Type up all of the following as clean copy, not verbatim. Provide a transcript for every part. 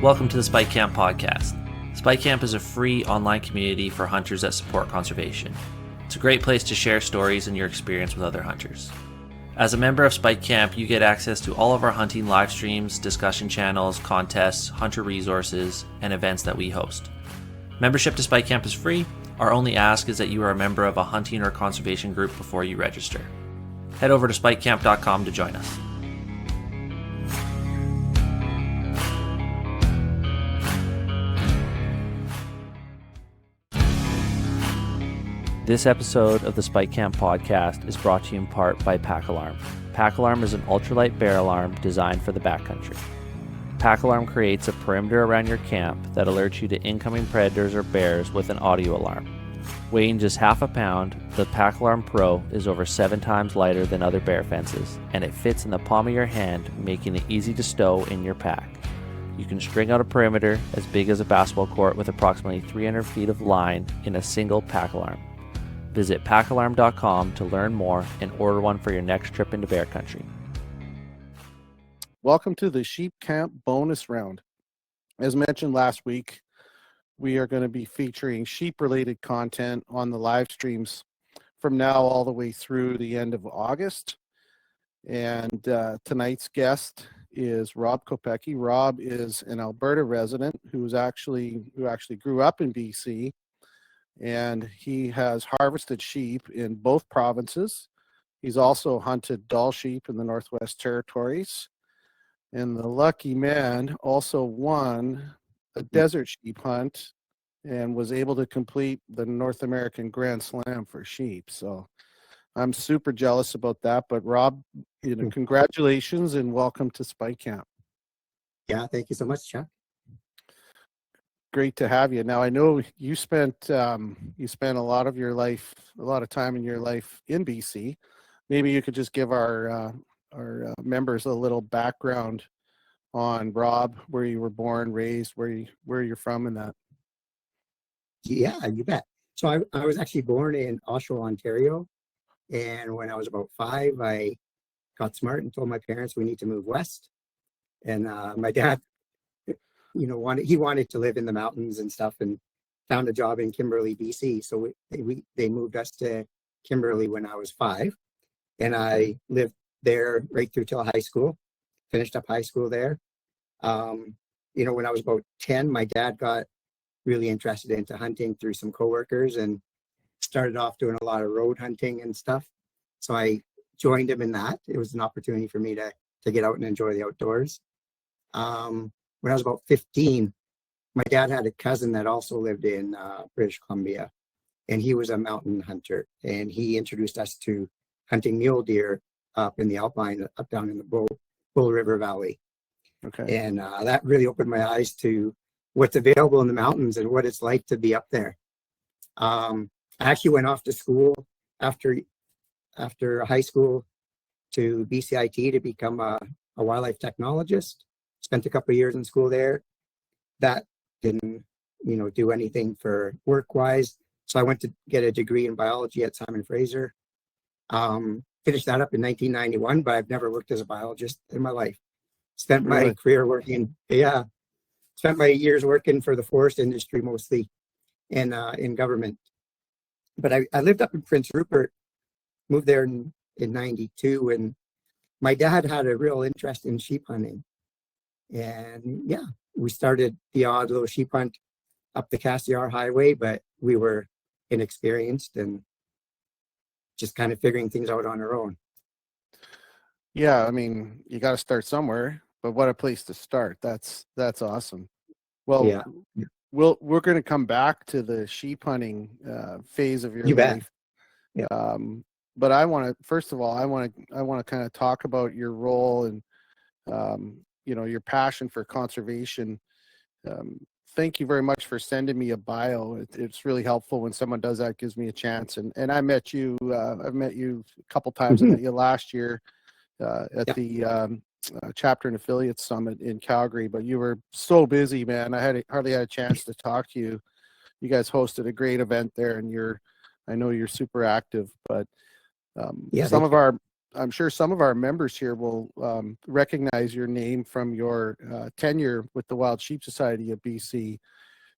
Welcome to the Spike Camp podcast. Spike Camp is a free online community for hunters that support conservation. It's a great place to share stories and your experience with other hunters. As a member of Spike Camp, you get access to all of our hunting live streams, discussion channels, contests, hunter resources, and events that we host. Membership to Spike Camp is free. Our only ask is that you are a member of a hunting or conservation group before you register. Head over to spikecamp.com to join us. This episode of the Spike Camp podcast is brought to you in part by PackAlarm. PackAlarm is an ultralight bear alarm designed for the backcountry. PackAlarm creates a perimeter around your camp that alerts you to incoming predators or bears with an audio alarm. Weighing just half a pound, the PackAlarm Pro is over 7 times lighter than other bear fences, and it fits in the palm of your hand, making it easy to stow in your pack. You can string out a perimeter as big as a basketball court with approximately 300 feet of line in a single PackAlarm. Visit PackAlarm.com to learn more and order one for your next trip into bear country. Welcome to the Sheep Camp bonus round. As mentioned last week, we are going to be featuring sheep-related content on the live streams from now all the way through the end of August. And tonight's guest is Rob Kopecky. Rob is an Alberta resident who actually grew up in BC. And he has harvested sheep in both provinces. He's also hunted Dall sheep in the Northwest Territories. And the lucky man also won a desert sheep hunt and was able to complete the North American Grand Slam for sheep. So I'm super jealous about that. But Rob, congratulations and welcome to Spike Camp. Yeah, thank you so much, Chuck. Great to have you. Now I know you spent a lot of time in your life in BC. Maybe you could just give our members a little background on Rob, where you were born, raised, where you're from, and that. Yeah, you bet. So I was actually born in Oshawa, Ontario, and when I was about 5, I got smart and told my parents we need to move west. And my dad, he wanted to live in the mountains and stuff, and found a job in Kimberley, BC. So they moved us to Kimberley when I was 5, and I lived there right through till high school. Finished up high school there. When I was about 10, my dad got really interested into hunting through some coworkers and started off doing a lot of road hunting and stuff. So I joined him in that. It was an opportunity for me to get out and enjoy the outdoors. When I was about 15, my dad had a cousin that also lived in British Columbia, and he was a mountain hunter, and he introduced us to hunting mule deer up in the Alpine, up down in the Bull River Valley. Okay. And that really opened my eyes to what's available in the mountains and what it's like to be up there. I actually went off to school after high school to BCIT to become a wildlife technologist. Spent a couple of years in school there. That didn't, do anything for work-wise. So I went to get a degree in biology at Simon Fraser. Finished that up in 1991, but I've never worked as a biologist in my life. Spent my career working, spent my years working for the forest industry mostly, and in government. But I lived up in Prince Rupert, moved there in 92, and my dad had a real interest in sheep hunting. And we started the odd little sheep hunt up the Cassiar Highway, but we were inexperienced and just kind of figuring things out on our own. Yeah, I mean, you got to start somewhere, but what a place to start. That's awesome. Well, yeah. we're going to come back to the sheep hunting phase of your life. Yeah. But I want to kind of talk about your role and your passion for conservation. Thank you very much for sending me a bio. It's really helpful when someone does that. It gives me a chance. And I met you. I've met you a couple times. I met you last year at the Chapter and Affiliate Summit in Calgary. But you were so busy, man. I hardly had a chance to talk to you. You guys hosted a great event there, and I know you're super active. But some of I'm sure some of our members here will recognize your name from your tenure with the Wild Sheep Society of BC.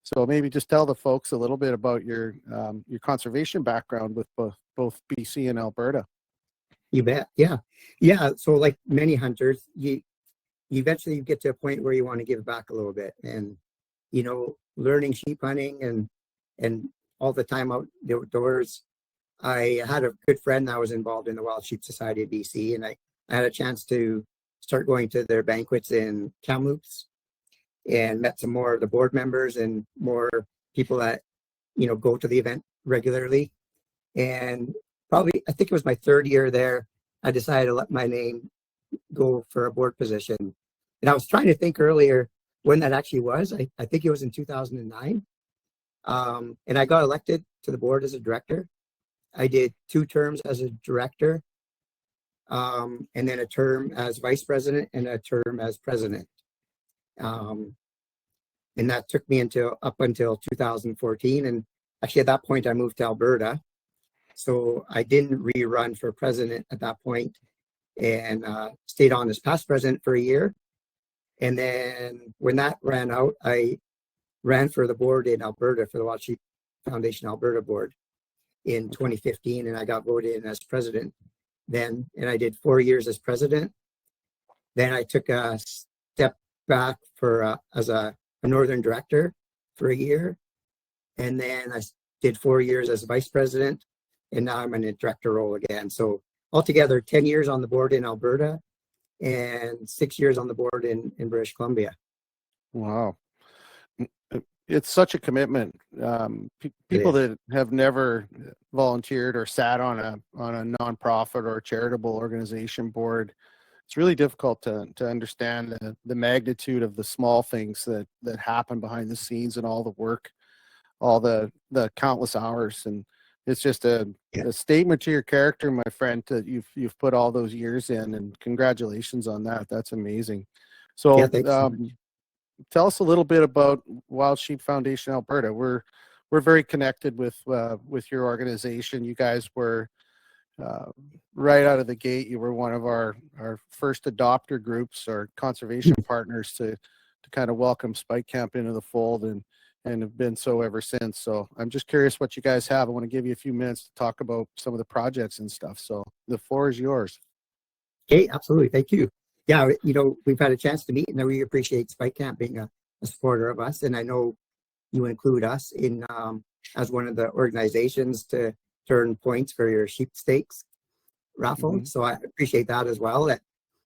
So maybe just tell the folks a little bit about your conservation background with both BC and Alberta. You bet. Yeah. Yeah. So like many hunters, you eventually get to a point where you want to give back a little bit, and, learning sheep hunting and all the time outdoors. I had a good friend that was involved in the Wild Sheep Society of BC, and I had a chance to start going to their banquets in Kamloops and met some more of the board members and more people that, go to the event regularly. And probably, I think it was my third year there, I decided to let my name go for a board position. And I was trying to think earlier when that actually was. I think it was in 2009. And I got elected to the board as a director. I did 2 terms as a director, and then a term as vice president and a term as president. And that took me up until 2014. And actually at that point I moved to Alberta. So I didn't rerun for president at that point, and stayed on as past president for a year. And then when that ran out, I ran for the board in Alberta for the Wild Sheep Foundation Alberta board in 2015, and I got voted in as president then, and I did 4 years as president. Then I took a step back for as a northern director for a year, and then I did 4 years as vice president, and now I'm in a director role again. So altogether 10 years on the board in Alberta and 6 years on the board in British Columbia. Wow. It's such a commitment. People that have never volunteered or sat on a nonprofit or charitable organization board, it's really difficult to understand the magnitude of the small things that happen behind the scenes, and all the work, all the countless hours. And it's just a statement to your character, my friend, that you've put all those years in, and congratulations on that. That's amazing. So, tell us a little bit about Wild Sheep Foundation Alberta. We're very connected with your organization. You guys were right out of the gate. You were one of our first adopter groups or conservation partners to kind of welcome Spike Camp into the fold, and have been so ever since. So I'm just curious what you guys have. I want to give you a few minutes to talk about some of the projects and stuff. So the floor is yours. Okay, absolutely. Thank you. Yeah, we've had a chance to meet, and I really appreciate Spike Camp being a supporter of us. And I know you include us in as one of the organizations to turn points for your sheep stakes raffle. Mm-hmm. So I appreciate that as well. That,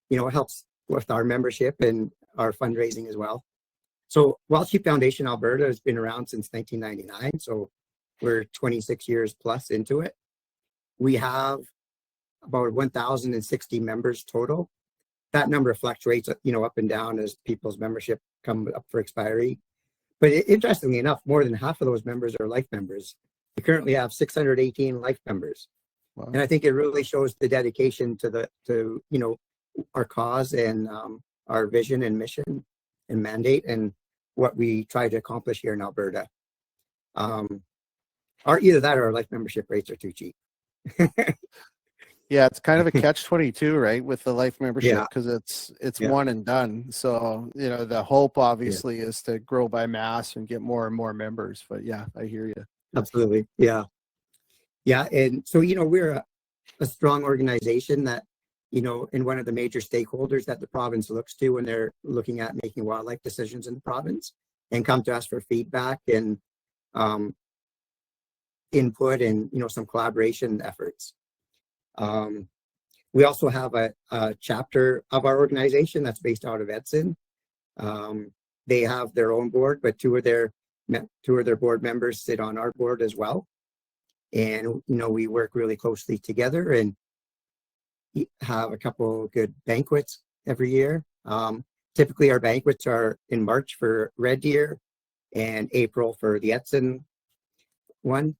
it helps with our membership and our fundraising as well. So Wild Sheep Foundation Alberta has been around since 1999. So we're 26 years plus into it. We have about 1,060 members total. That number fluctuates, up and down as people's membership come up for expiry. But interestingly enough, more than half of those members are life members. We currently have 618 life members. Wow. And I think it really shows the dedication to our cause and our vision and mission and mandate and what we try to accomplish here in Alberta. Either that or our life membership rates are too cheap. Yeah, it's kind of a catch-22, right, with the life membership, because it's one and done. So, the hope obviously is to grow by mass and get more and more members. But yeah, I hear you. Absolutely. Yeah. Yeah. And so, we're a strong organization that, and one of the major stakeholders that the province looks to when they're looking at making wildlife decisions in the province, and come to us for feedback and input and, some collaboration efforts. We also have a chapter of our organization that's based out of Edson. They have their own board, but two of their board members sit on our board as well. And, we work really closely together and have a couple good banquets every year. Typically our banquets are in March for Red Deer and April for the Edson one.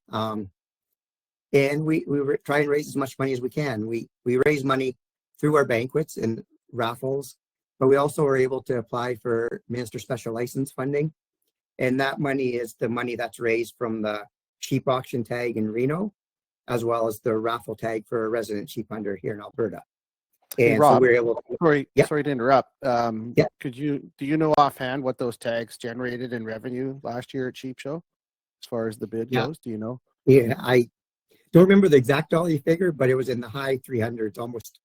And we try and raise as much money as we can. We raise money through our banquets and raffles, but we also are able to apply for Minister Special License funding. And that money is the money that's raised from the sheep auction tag in Reno, as well as the raffle tag for a resident sheep hunter here in Alberta. Hey, And so Rob, we're able to, sorry, yeah, sorry to interrupt. yeah. Do you know offhand what those tags generated in revenue last year at Sheep Show? As far as the bid Yeah. goes, do you know? Yeah, I don't remember the exact dollar figure, but it was in the high 300s, almost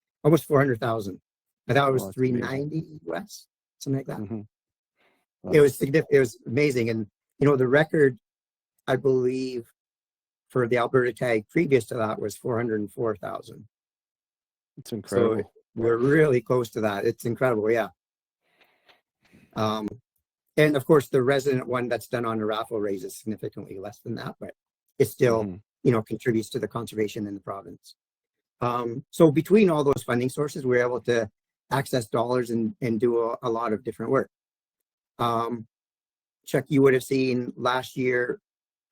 400,000. I thought it was Oh, that's amazing. 390 US, something like that. Mm-hmm. It was significant. It was amazing. And, the record, I believe, for the Alberta tag previous to that was 404,000. It's incredible. So we're really close to that. It's incredible. Yeah. And of course, the resident one that's done on a raffle raises significantly less than that, but it still, contributes to the conservation in the province. So between all those funding sources, we're able to access dollars and do a lot of different work. Chuck, you would have seen last year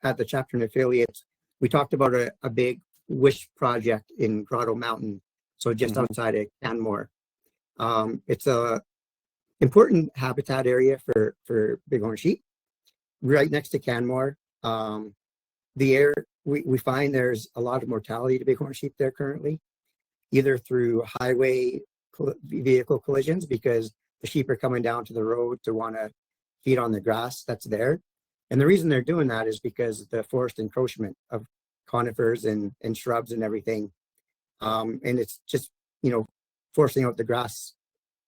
at the chapter and affiliates, we talked about a big wish project in Grotto Mountain, so just outside of Canmore. It's a important habitat area for bighorn sheep, right next to Canmore. We find there's a lot of mortality to bighorn sheep there currently, either through highway vehicle collisions because the sheep are coming down to the road to want to feed on the grass that's there. And the reason they're doing that is because the forest encroachment of conifers and shrubs and everything. And it's just, forcing out the grass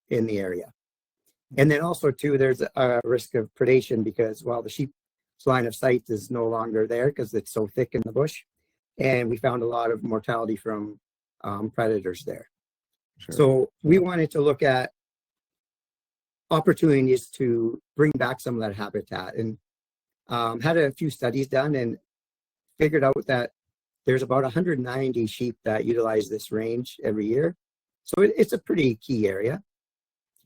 in the area. And then also too, there's a risk of predation because while the sheep's line of sight is no longer there because it's so thick in the bush. And we found a lot of mortality from predators there. Sure. So we wanted to look at opportunities to bring back some of that habitat and had a few studies done and figured out that there's about 190 sheep that utilize this range every year. So it's a pretty key area.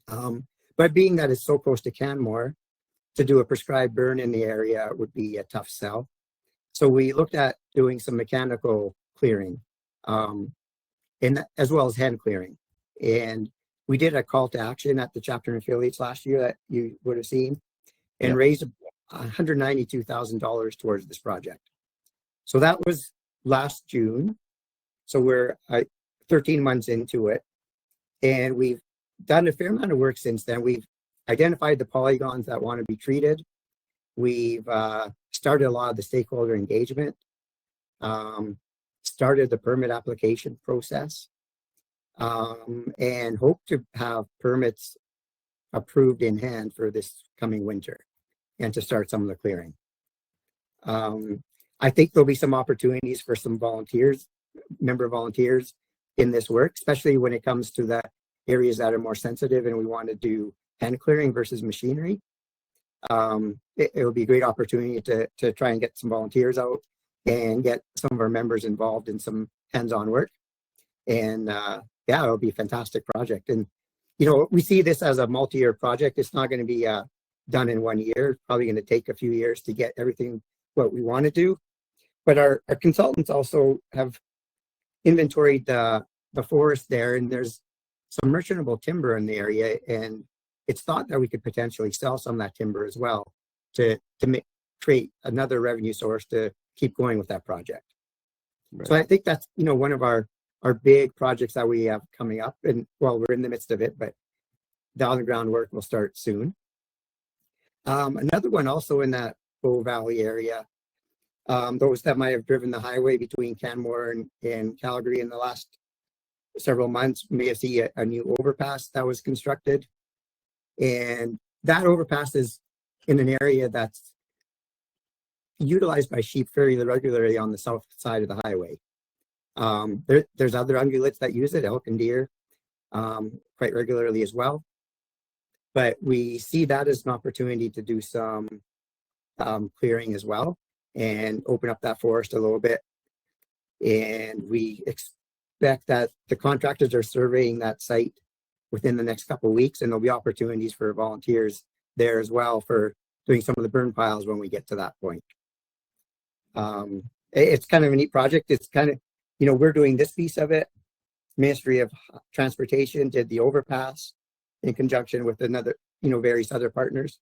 But being that it's so close to Canmore, to do a prescribed burn in the area would be a tough sell. So we looked at doing some mechanical clearing, as well as hand clearing. And we did a call to action at the chapter and affiliates last year that you would have seen and raised $192,000 towards this project. So that was last June. So we're 13 months into it. And we've done a fair amount of work since then. We've identified the polygons that want to be treated. We've started a lot of the stakeholder engagement, started the permit application process, and hope to have permits approved in hand for this coming winter and to start some of the clearing. I think there'll be some opportunities for some member volunteers in this work, especially when it comes to the areas that are more sensitive and we want to do hand clearing versus machinery. It will be a great opportunity to try and get some volunteers out and get some of our members involved in some hands-on work. And it'll be a fantastic project. And, we see this as a multi-year project. It's not going to be done in 1 year. It's probably going to take a few years to get everything what we want to do. But our consultants also have inventoried the forest there, and there's some merchantable timber in the area, and it's thought that we could potentially sell some of that timber as well to create another revenue source to keep going with that project. Right. So I think that's one of our big projects that we have coming up, and we're in the midst of it, but the on-the-ground work will start soon. Another one also in that Bow Valley area, those that might have driven the highway between Canmore and Calgary in the last several months may have seen a new overpass that was constructed. And that overpass is in an area that's utilized by sheep fairly regularly on the south side of the highway. There's other ungulates that use it, elk and deer, quite regularly as well. But we see that as an opportunity to do some clearing as well and open up that forest a little bit. And we expect that the contractors are surveying that site within the next couple of weeks, and there'll be opportunities for volunteers there as well for doing some of the burn piles when we get to that point. It's kind of a neat project. It's kind of, we're doing this piece of it. Ministry of Transportation did the overpass in conjunction with another, various other partners.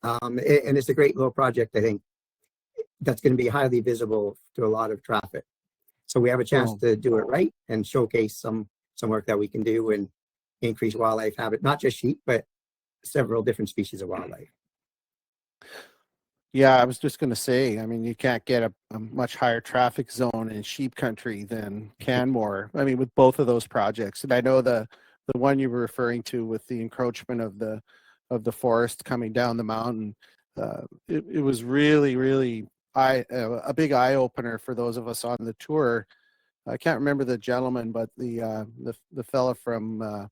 And it's a great little project, I think, that's going to be highly visible to a lot of traffic. So we have a chance to do it right and showcase some some work that we can do and increase wildlife habit, not just sheep, but several different species of wildlife. Yeah, I was just going to say, I mean, you can't get a much higher traffic zone in sheep country than Canmore. I mean, with both of those projects. And I know the one you were referring to with the encroachment of the forest coming down the mountain, it was really a big eye opener for those of us on the tour. I can't remember the gentleman, but the fella from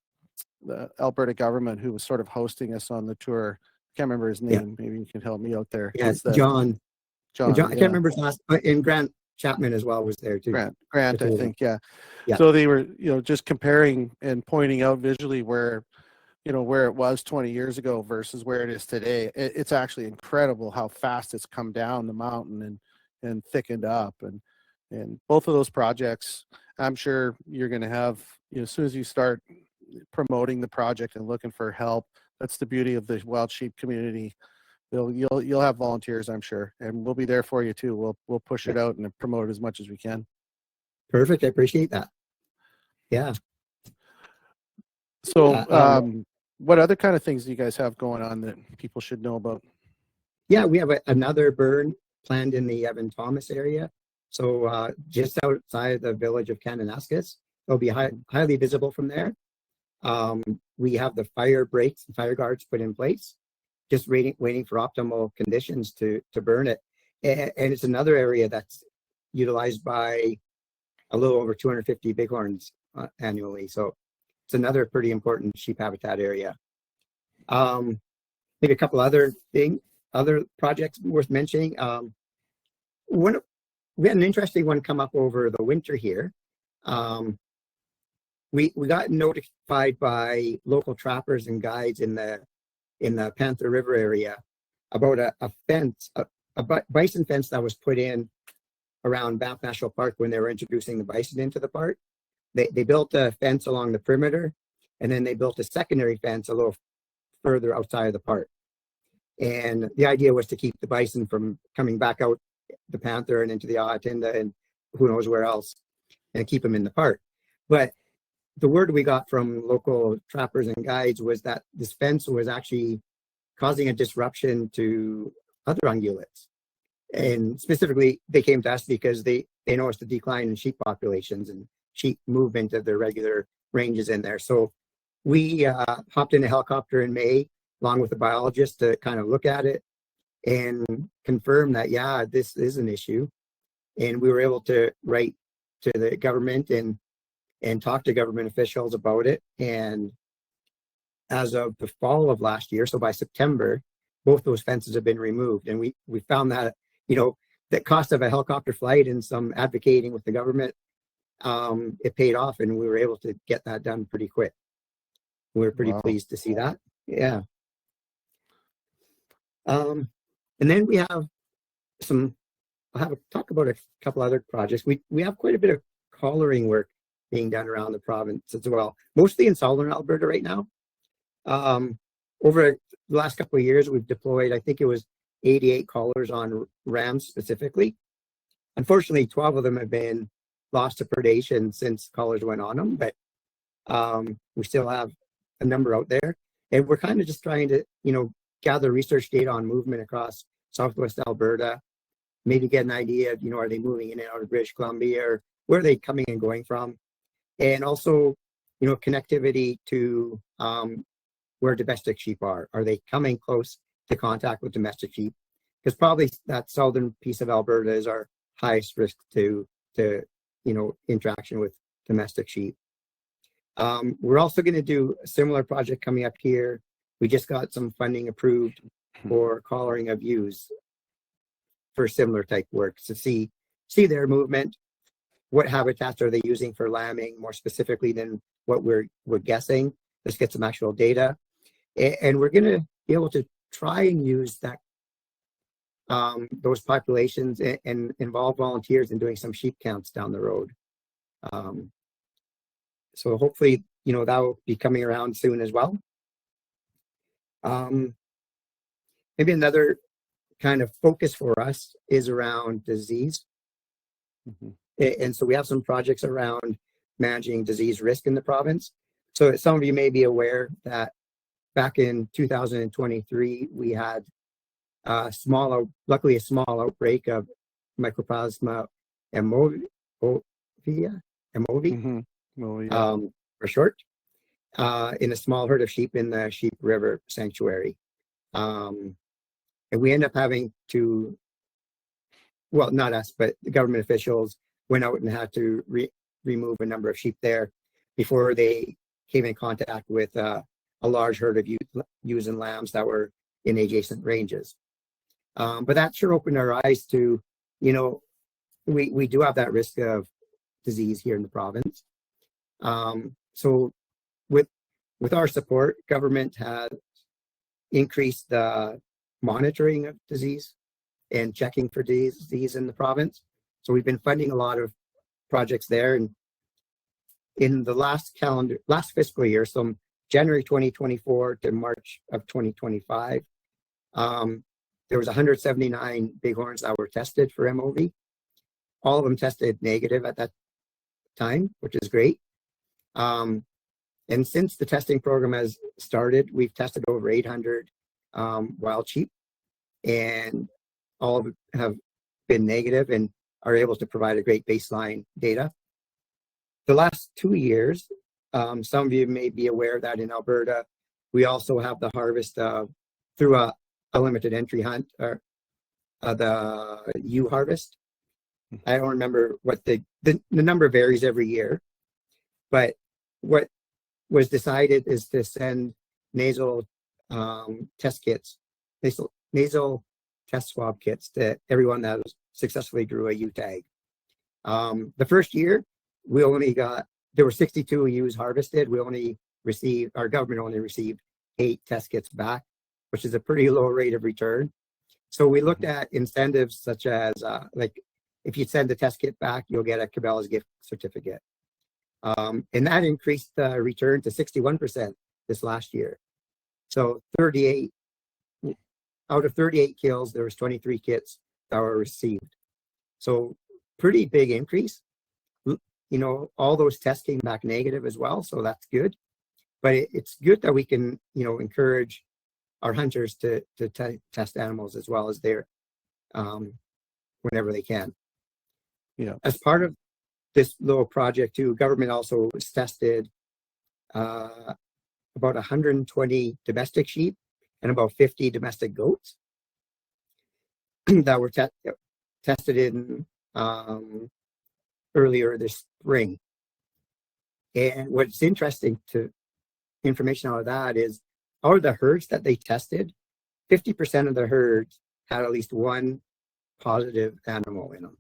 the Alberta government who was sort of hosting us on the tour. Can't remember his name. Maybe you can help me out there. Yeah, John. John. I can't remember his last. And Grant Chapman as well was there too. Grant, I think. Yeah. Yeah. So they were, just comparing and pointing out visually where it was 20 years ago versus where it is today. It's actually incredible how fast it's come down the mountain and thickened up. And both of those projects, I'm sure you're going to have, as soon as you start promoting the project and looking for help, that's the beauty of the wild sheep community. You'll have volunteers, I'm sure, and we'll be there for you too. We'll push it out and promote it as much as we can. Perfect. I appreciate that. Yeah. So, what other kind of things do you guys have going on that people should know about? Yeah, we have another burn planned in the Evan Thomas area. So just outside the village of Kananaskis, it'll be highly visible from there. We have the fire breaks and fire guards put in place, just waiting for optimal conditions to burn it. And it's another area that's utilized by a little over 250 bighorns annually. So it's another pretty important sheep habitat area. Maybe a couple other projects worth mentioning. We had an interesting one come up over the winter here. We got notified by local trappers and guides in the Panther River area about a fence, a bison fence that was put in around Banff National Park when they were introducing the bison into the park. They built a fence along the perimeter, and then they built a secondary fence a little further outside of the park. And the idea was to keep the bison from coming back out the Panther and into the Ahatinda and who knows where else, and keep them in the park. But the word we got from local trappers and guides was that this fence was actually causing a disruption to other ungulates. And specifically, they came to us because they noticed a decline in sheep populations and sheep movement of their regular ranges in there. So we hopped in a helicopter in May, along with a biologist, to kind of look at it and confirm that, yeah, this is an issue. And we were able to write to the government and talk to government officials about it. And as of the fall of last year, so by September, both those fences have been removed. And we found that, the cost of a helicopter flight and some advocating with the government, it paid off, and we were able to get that done pretty quick. We were pretty pleased to see that. Yeah. And then we have I'll talk about a couple other projects. We have quite a bit of collaring work being done around the province as well, mostly in southern Alberta right now. Over the last couple of years, we've deployed, I think it was 88 collars on rams specifically. Unfortunately, 12 of them have been lost to predation since collars went on them, but we still have a number out there. And we're kind of just trying to, gather research data on movement across Southwest Alberta, maybe get an idea of, are they moving in and out of British Columbia, or where are they coming and going from? And also, connectivity to where domestic sheep are. Are they coming close to contact with domestic sheep? Because probably that southern piece of Alberta is our highest risk to interaction with domestic sheep. We're also going to do a similar project coming up here. We just got some funding approved for collaring of ewes for similar type work to see their movement. What habitats are they using for lambing more specifically than what we're guessing? Let's get some actual data. And we're going to be able to try and use that those populations and involve volunteers in doing some sheep counts down the road. So hopefully, that will be coming around soon as well. Maybe another kind of focus for us is around disease. And so we have some projects around managing disease risk in the province. So some of you may be aware that back in 2023, we had luckily a small outbreak of Mycoplasma MOV, Oh, yeah. for short, in a small herd of sheep in the Sheep River Sanctuary. And we end up having to, well, not us, but the government officials went out and had to remove a number of sheep there before they came in contact with a large herd of ewes and lambs that were in adjacent ranges. But that sure opened our eyes to, we do have that risk of disease here in the province. So with our support, government has increased the monitoring of disease and checking for disease in the province. So we've been funding a lot of projects there. And in the last fiscal year, so January 2024 to March of 2025, there was 179 bighorns that were tested for MOV. All of them tested negative at that time, which is great. And since the testing program has started, we've tested over 800 wild sheep, and all of them have been negative and are able to provide a great baseline data. The last 2 years, some of you may be aware that in Alberta, we also have the harvest through a limited entry hunt, or the ewe harvest. I don't remember what the number varies every year, but what was decided is to send nasal test kits, nasal test swab kits to everyone that successfully drew a ewe tag. The first year, there were 62 ewes harvested. Our government only received 8 test kits back, which is a pretty low rate of return. So we looked at incentives such as, if you send the test kit back, you'll get a Cabela's gift certificate. And that increased the return to 61% this last year. So out of 38 kills, there was 23 kits that were received. So pretty big increase. All those tests came back negative as well, so that's good. But it's good that we can, encourage our hunters to test animals as well as their whenever they can. Yeah. As part of this little project too, government also tested about 120 domestic sheep and about 50 domestic goats that were tested in earlier this spring. And what's interesting information out of that is, out of the herds that they tested, 50% of the herds had at least one positive animal in them.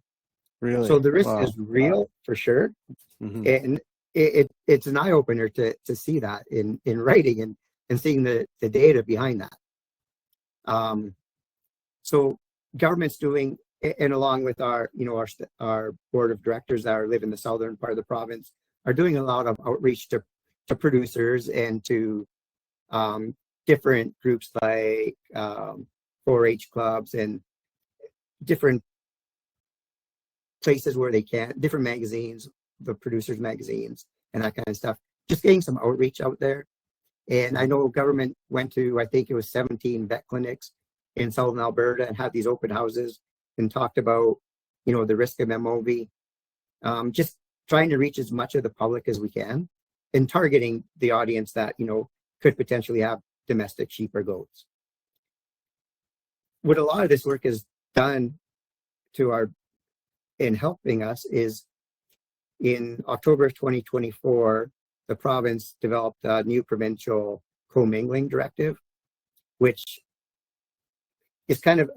Really? So the risk is real for sure. Mm-hmm. And it's an eye opener to see that in writing and seeing the data behind that. So government's doing, and along with our board of directors that live in the southern part of the province, are doing a lot of outreach to producers and to different groups like 4-H clubs and different places where they can, different magazines, the producers magazines and that kind of stuff, just getting some outreach out there. And I know government went to, I think it was 17 vet clinics in southern Alberta and had these open houses and talked about, the risk of MOV, just trying to reach as much of the public as we can and targeting the audience that, could potentially have domestic sheep or goats. What a lot of this work has done in helping us is, in October of 2024, the province developed a new provincial commingling directive, which is kind of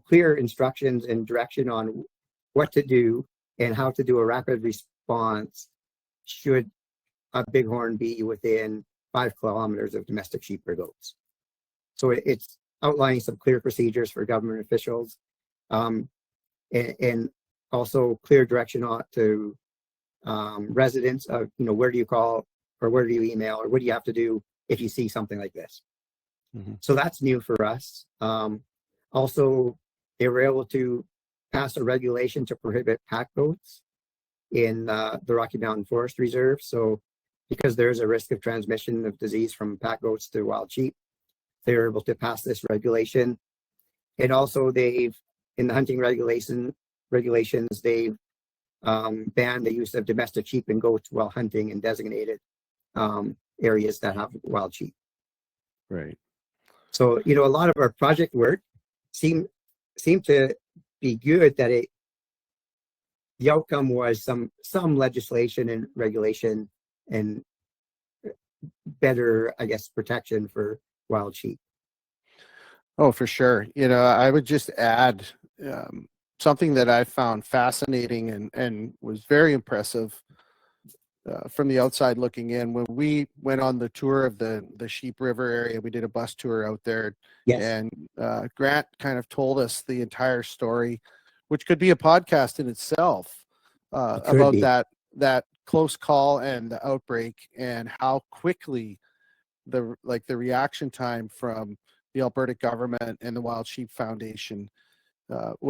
clear instructions and direction on what to do and how to do a rapid response should a bighorn be within 5 kilometers of domestic sheep or goats. So it's outlining some clear procedures for government officials, and also clear direction to residents of, where do you call or where do you email or what do you have to do if you see something like this. Mm-hmm. So that's new for us. Also, they were able to pass a regulation to prohibit pack goats in the Rocky Mountain Forest Reserve. So because there's a risk of transmission of disease from pack goats to wild sheep, they were able to pass this regulation. And also they've, in the hunting regulations, they've banned the use of domestic sheep and goats while hunting in designated areas that have wild sheep. Right. So, you know, a lot of our project work seemed to be good, that the outcome was some legislation and regulation and better, I guess, protection for wild sheep. Oh, for sure. You know, I would just add something that I found fascinating and was very impressive from the outside looking in. When we went on the tour of the Sheep River area, we did a bus tour out there. Yes. And Grant kind of told us the entire story, which could be a podcast in itself, about that close call and the outbreak, and how quickly the reaction time from the Alberta government and the Wild Sheep Foundation,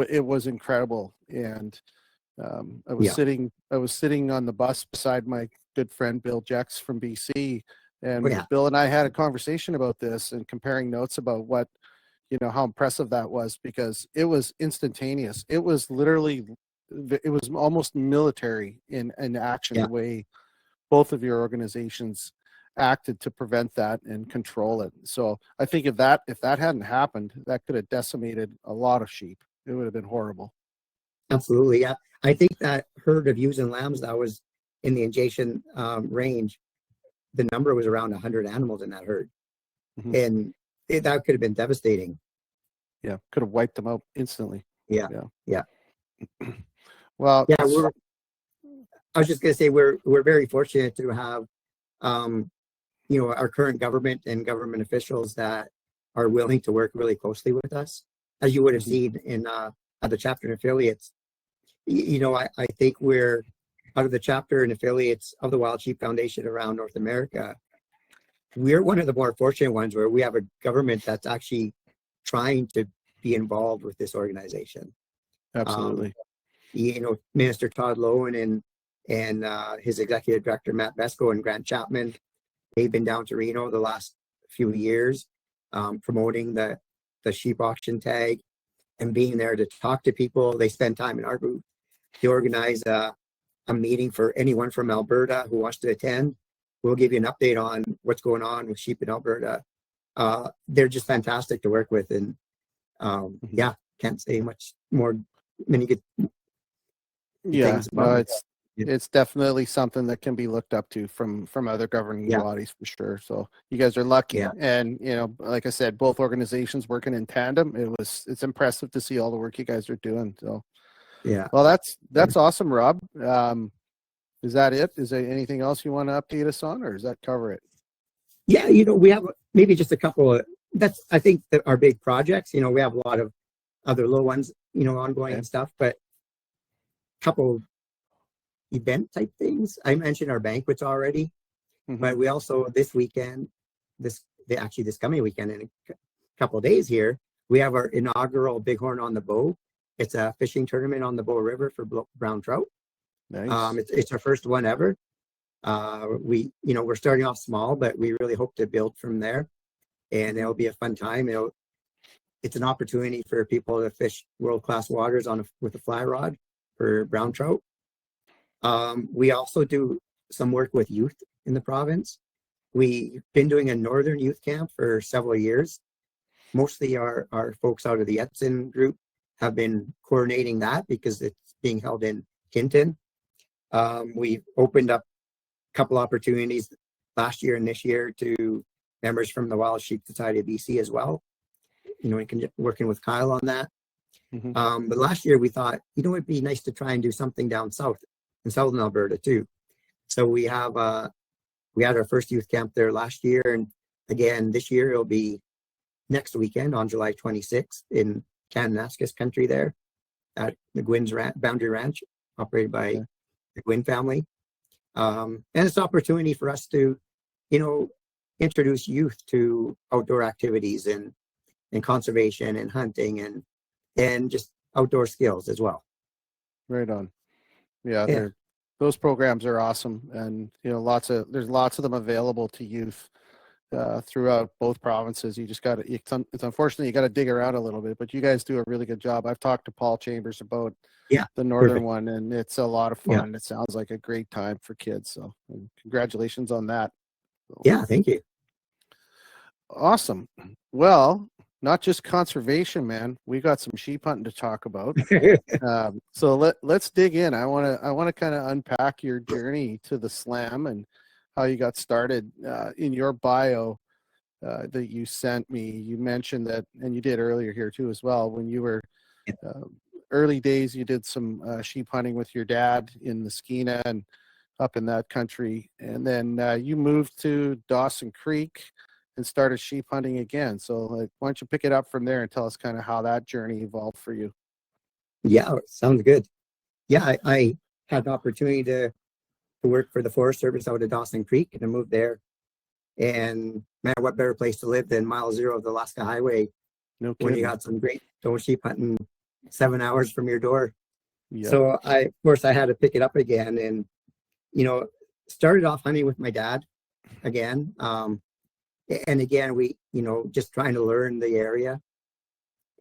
it was incredible. And I was sitting on the bus beside my good friend Bill Jex from BC, and Bill and I had a conversation about this and comparing notes about what, you know, how impressive that was, because it was instantaneous. It was literally, it was almost military in action, the way both of your organizations acted to prevent that and control it. So I think if that hadn't happened, that could have decimated a lot of sheep. It would have been horrible. Absolutely. Yeah. I think that herd of ewes and lambs that was in the adjacent range, the number was around 100 animals in that herd. Mm-hmm. And that could have been devastating. Yeah. Could have wiped them out instantly. Yeah. Well, yeah, I was just going to say, we're very fortunate to have, you know, our current government and government officials that are willing to work really closely with us. As you would have seen in the chapter and affiliates, you know, I think we're, out of the chapter and affiliates of the Wild Sheep Foundation around North America, we're one of the more fortunate ones where we have a government that's actually trying to be involved with this organization. Absolutely. You know, Minister Todd Lowen and his executive director, Matt Vesco, and Grant Chapman, they've been down to Reno the last few years, promoting the sheep auction tag and being there to talk to people. They spend time in our group. They organize a meeting for anyone from Alberta who wants to attend. We'll give you an update on what's going on with sheep in Alberta. They're just fantastic to work with. And yeah, can't say much more. Many good things about it. It's definitely something that can be looked up to from other governing bodies, for sure. So you guys are lucky. And, you know, like I said, both organizations working in tandem. It's impressive to see all the work you guys are doing. So well, that's awesome, Rob. Is that it? Is there anything else you want to update us on, or does that cover it? Yeah, you know, we have maybe just a couple of, that's, I think, that our big projects. You know, we have a lot of other little ones, you know, ongoing and stuff, but a couple event type things. I mentioned our banquets already, but we also this weekend, this coming weekend, in a couple of days here, we have our inaugural Bighorn on the Bow. It's a fishing tournament on the Bow River for brown trout. Nice. It's our first one ever. We're starting off small, but we really hope to build from there, and it'll be a fun time. It's an opportunity for people to fish world-class waters with a fly rod for brown trout. We also do some work with youth in the province. We've been doing a northern youth camp for several years. Mostly our folks out of the Edson group have been coordinating that because it's being held in Hinton. We've opened up a couple opportunities last year and this year to members from the Wild Sheep Society of BC as well. You know, working with Kyle on that. But last year we thought, you know, it'd be nice to try and do something down south in southern Alberta too. So we had our first youth camp there last year, and again this year it'll be next weekend on July 26th in Kananaskis country there at the Gwynn's Boundary Ranch, operated by the Gwynn family. And it's an opportunity for us to, you know, introduce youth to outdoor activities and conservation and hunting and just outdoor skills as well. Right on. Yeah. those programs are awesome, and there's lots of them available to youth throughout both provinces. You just got to, it's unfortunately you got to dig around a little bit, but you guys do a really good job. I've talked to Paul Chambers about the northern one, and it's a lot of fun. It sounds like a great time for kids. So congratulations on that. Yeah, thank you. Awesome. Well, not just conservation, man. We got some sheep hunting to talk about. So let's dig in. I want to kind of unpack your journey to the slam and how you got started. In your bio that you sent me, you mentioned that, and you did earlier here too as well, when you were early days, you did some sheep hunting with your dad in the Skeena and up in that country, and then you moved to Dawson Creek and started sheep hunting again. So why don't you pick it up from there and tell us kind of how that journey evolved for you? Yeah, sounds good. Yeah, I had the opportunity to work for the Forest Service out of Dawson Creek, and I moved there. And man, what better place to live than mile zero of the Alaska Highway? No kidding. When you got some great doe sheep hunting 7 hours from your door. Yeah. So of course I had to pick it up again, and started off hunting with my dad again. And again, we, just trying to learn the area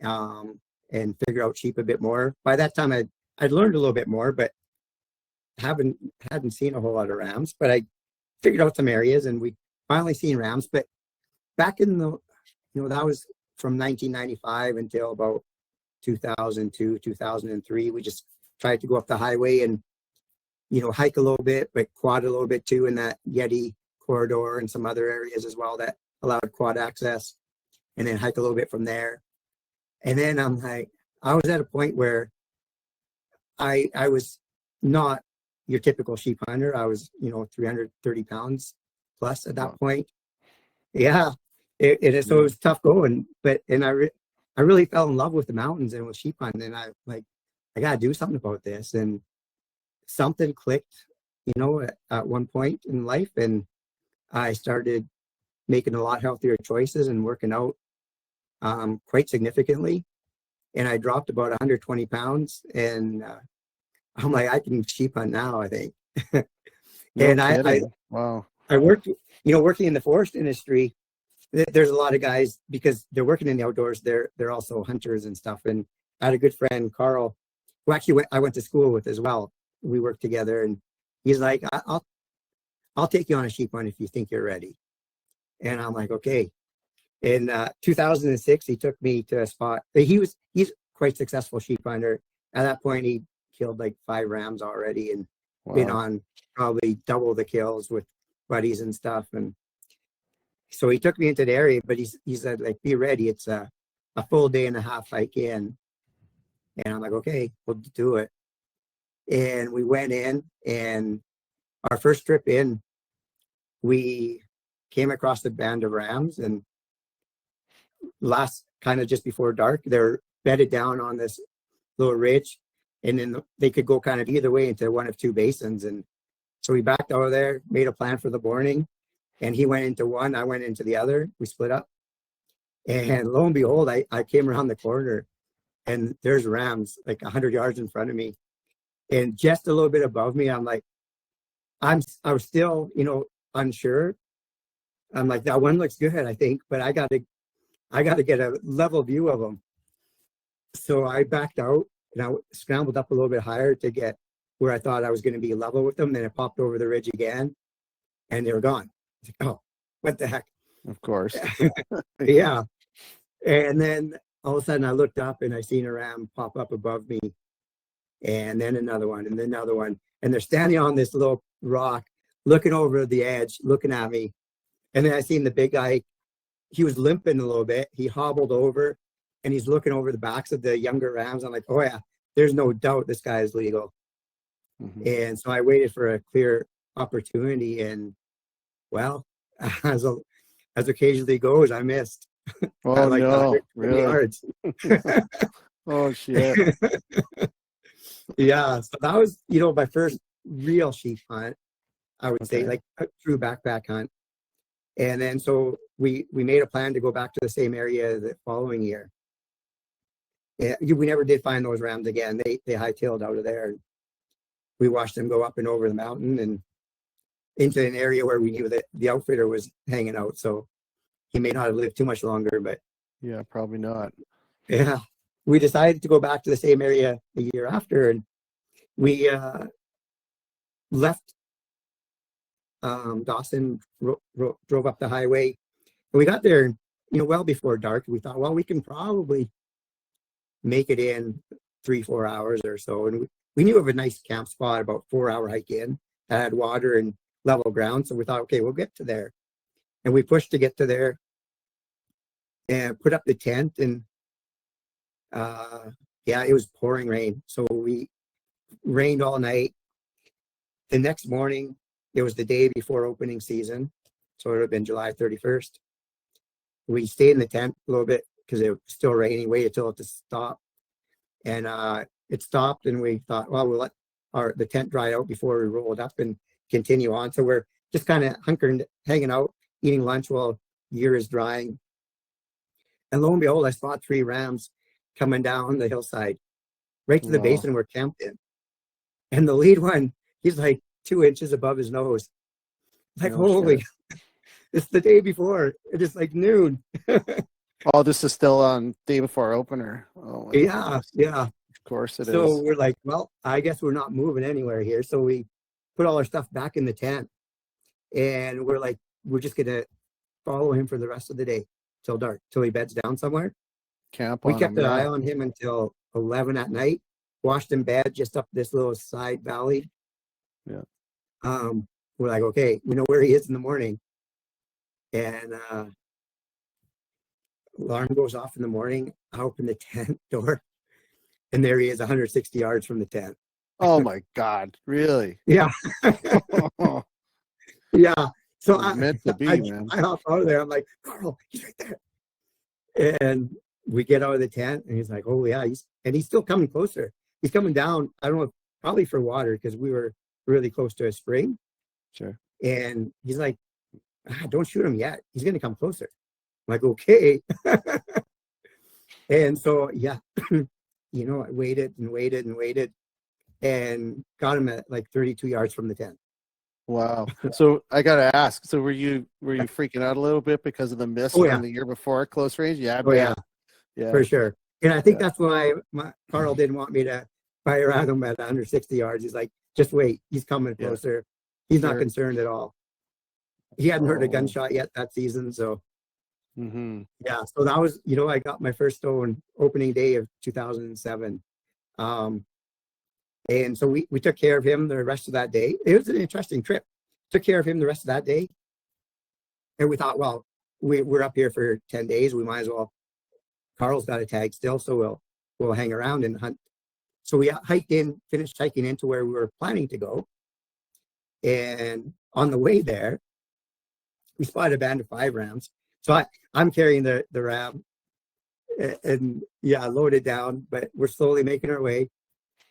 and figure out sheep a bit more. By that time, I'd learned a little bit more, but hadn't seen a whole lot of rams. But I figured out some areas, and we finally seen rams. But back in the, that was from 1995 until about 2002, 2003. We just tried to go up the highway and, hike a little bit, but quad a little bit too in that Yeti corridor and some other areas as well that allowed quad access, and then hike a little bit from there. And then I was at a point where I was not your typical sheep hunter. I was, 330 pounds plus at that point. Yeah. So it was tough going, but I really fell in love with the mountains and with sheep hunting, and I got to do something about this. And something clicked, at one point in life, and I started making a lot healthier choices and working out quite significantly. And I dropped about 120 pounds, and I'm like, I can sheep hunt now, I think. And wow. I worked, working in the forest industry. There's a lot of guys, because they're working in the outdoors, they're also hunters and stuff. And I had a good friend, Carl, who actually I went to school with as well. We worked together, and he's like, I'll take you on a sheep hunt if you think you're ready. And I'm like, okay. In 2006, he took me to a spot. He's quite successful sheep hunter. At that point, he killed like 5 rams already, and been on probably double the kills with buddies and stuff. And so he took me into the area, but he said, like, be ready. It's a full day and a half hike in. And I'm like, okay, we'll do it. And we went in, and our first trip in, we came across a band of rams, and last kind of just before dark, they're bedded down on this little ridge, and then they could go kind of either way into one of 2 basins. And so we backed over there, made a plan for the morning, and he went into one, I went into the other. We split up, and lo and behold, I came around the corner, and there's rams like 100 yards in front of me, and just a little bit above me. I'm like, I was still, unsure. I'm like, that one looks good, I think, but I got to get a level view of them. So I backed out, and I scrambled up a little bit higher to get where I thought I was going to be level with them. Then I popped over the ridge again, and they were gone. I was like, oh, what the heck? Of course. Yeah. And then all of a sudden I looked up, and I seen a ram pop up above me, and then another one, and then another one. And they're standing on this little rock, looking over the edge, looking at me. And then I seen the big guy. He was limping a little bit. He hobbled over, and he's looking over the backs of the younger rams. I'm like, oh yeah, there's no doubt this guy is legal. Mm-hmm. And so I waited for a clear opportunity, and well, as occasionally goes, I missed. Oh like no, really? Yards. Oh shit. Yeah, so that was, my first real sheep hunt, I would say, like a true backpack hunt. And then so we made a plan to go back to the same area the following year. Yeah, we never did find those rams again. They hightailed out of there. we watched them go up and over the mountain and into an area where we knew that the outfitter was hanging out. So he may not have lived too much longer, but Yeah, probably not. yeah, we decided to go back to the same area a year after, and we left Dawson, drove up the highway, and we got there, well before dark. We thought, well, we can probably make it in 3-4 hours or so. And we knew of a nice camp spot about 4-hour hike in that had water and level ground. So we thought, okay, we'll get to there. And we pushed to get to there and put up the tent. And yeah, it was pouring rain. So we rained all night. The next morning, it was the day before opening season. So it would have been July 31st. We stayed in the tent a little bit because it was still raining, waited till it to stop. And it stopped, and we thought, well, we'll let the tent dry out before we roll it up and continue on. So we're just kind of hunkering, hanging out, eating lunch while gear is drying. And lo and behold, I saw 3 rams coming down the hillside, right to the basin we're camped in. And the lead one, he's like 2 inches above his nose. Like, holy, it's the day before. It is like noon. Oh, this is still on day before opener. Oh, yeah, yeah. Of course it is. So we're like, well, I guess we're not moving anywhere here. So we put all our stuff back in the tent, and we're like, we're just gonna follow him for the rest of the day till dark, till he beds down somewhere. Camp We on kept him, an eye on him until 11 at night. Washed him bed just up this little side valley. Yeah. We're like, okay, we know where he is in the morning. And alarm goes off in the morning. I open the tent door, and there he is, 160 yards from the tent. Oh my God! Really? Yeah. Yeah. So I meant to be, man. I hop out of there. I'm like, Carl, he's right there. And we get out of the tent, and he's like, oh yeah, he's still coming closer. He's coming down. I don't know, probably for water, because we were really close to a spring. Sure. And he's like, don't shoot him yet. He's gonna come closer. I'm like, okay. And so yeah, I waited and waited and waited, and got him at like 32 yards from the tent. Wow. So I gotta ask. So were you freaking out a little bit because of the miss from the year before close range? Yeah. Oh yeah. Yeah. For sure. And I think that's why Carl didn't want me to fire at him at 160 yards. He's like, just wait. He's coming closer. He's not concerned at all. He hadn't heard a gunshot yet that season. So yeah. So that was, I got my first stow on opening day of 2007. And so we took care of him the rest of that day. It was an interesting trip. Took care of him the rest of that day. And we thought, well, we're up here for 10 days. We might as well. Carl's got a tag still, so we'll hang around and hunt. So we finished hiking into where we were planning to go. And on the way there, we spotted a band of 5 rams. So I'm carrying the ram and loaded down, but we're slowly making our way.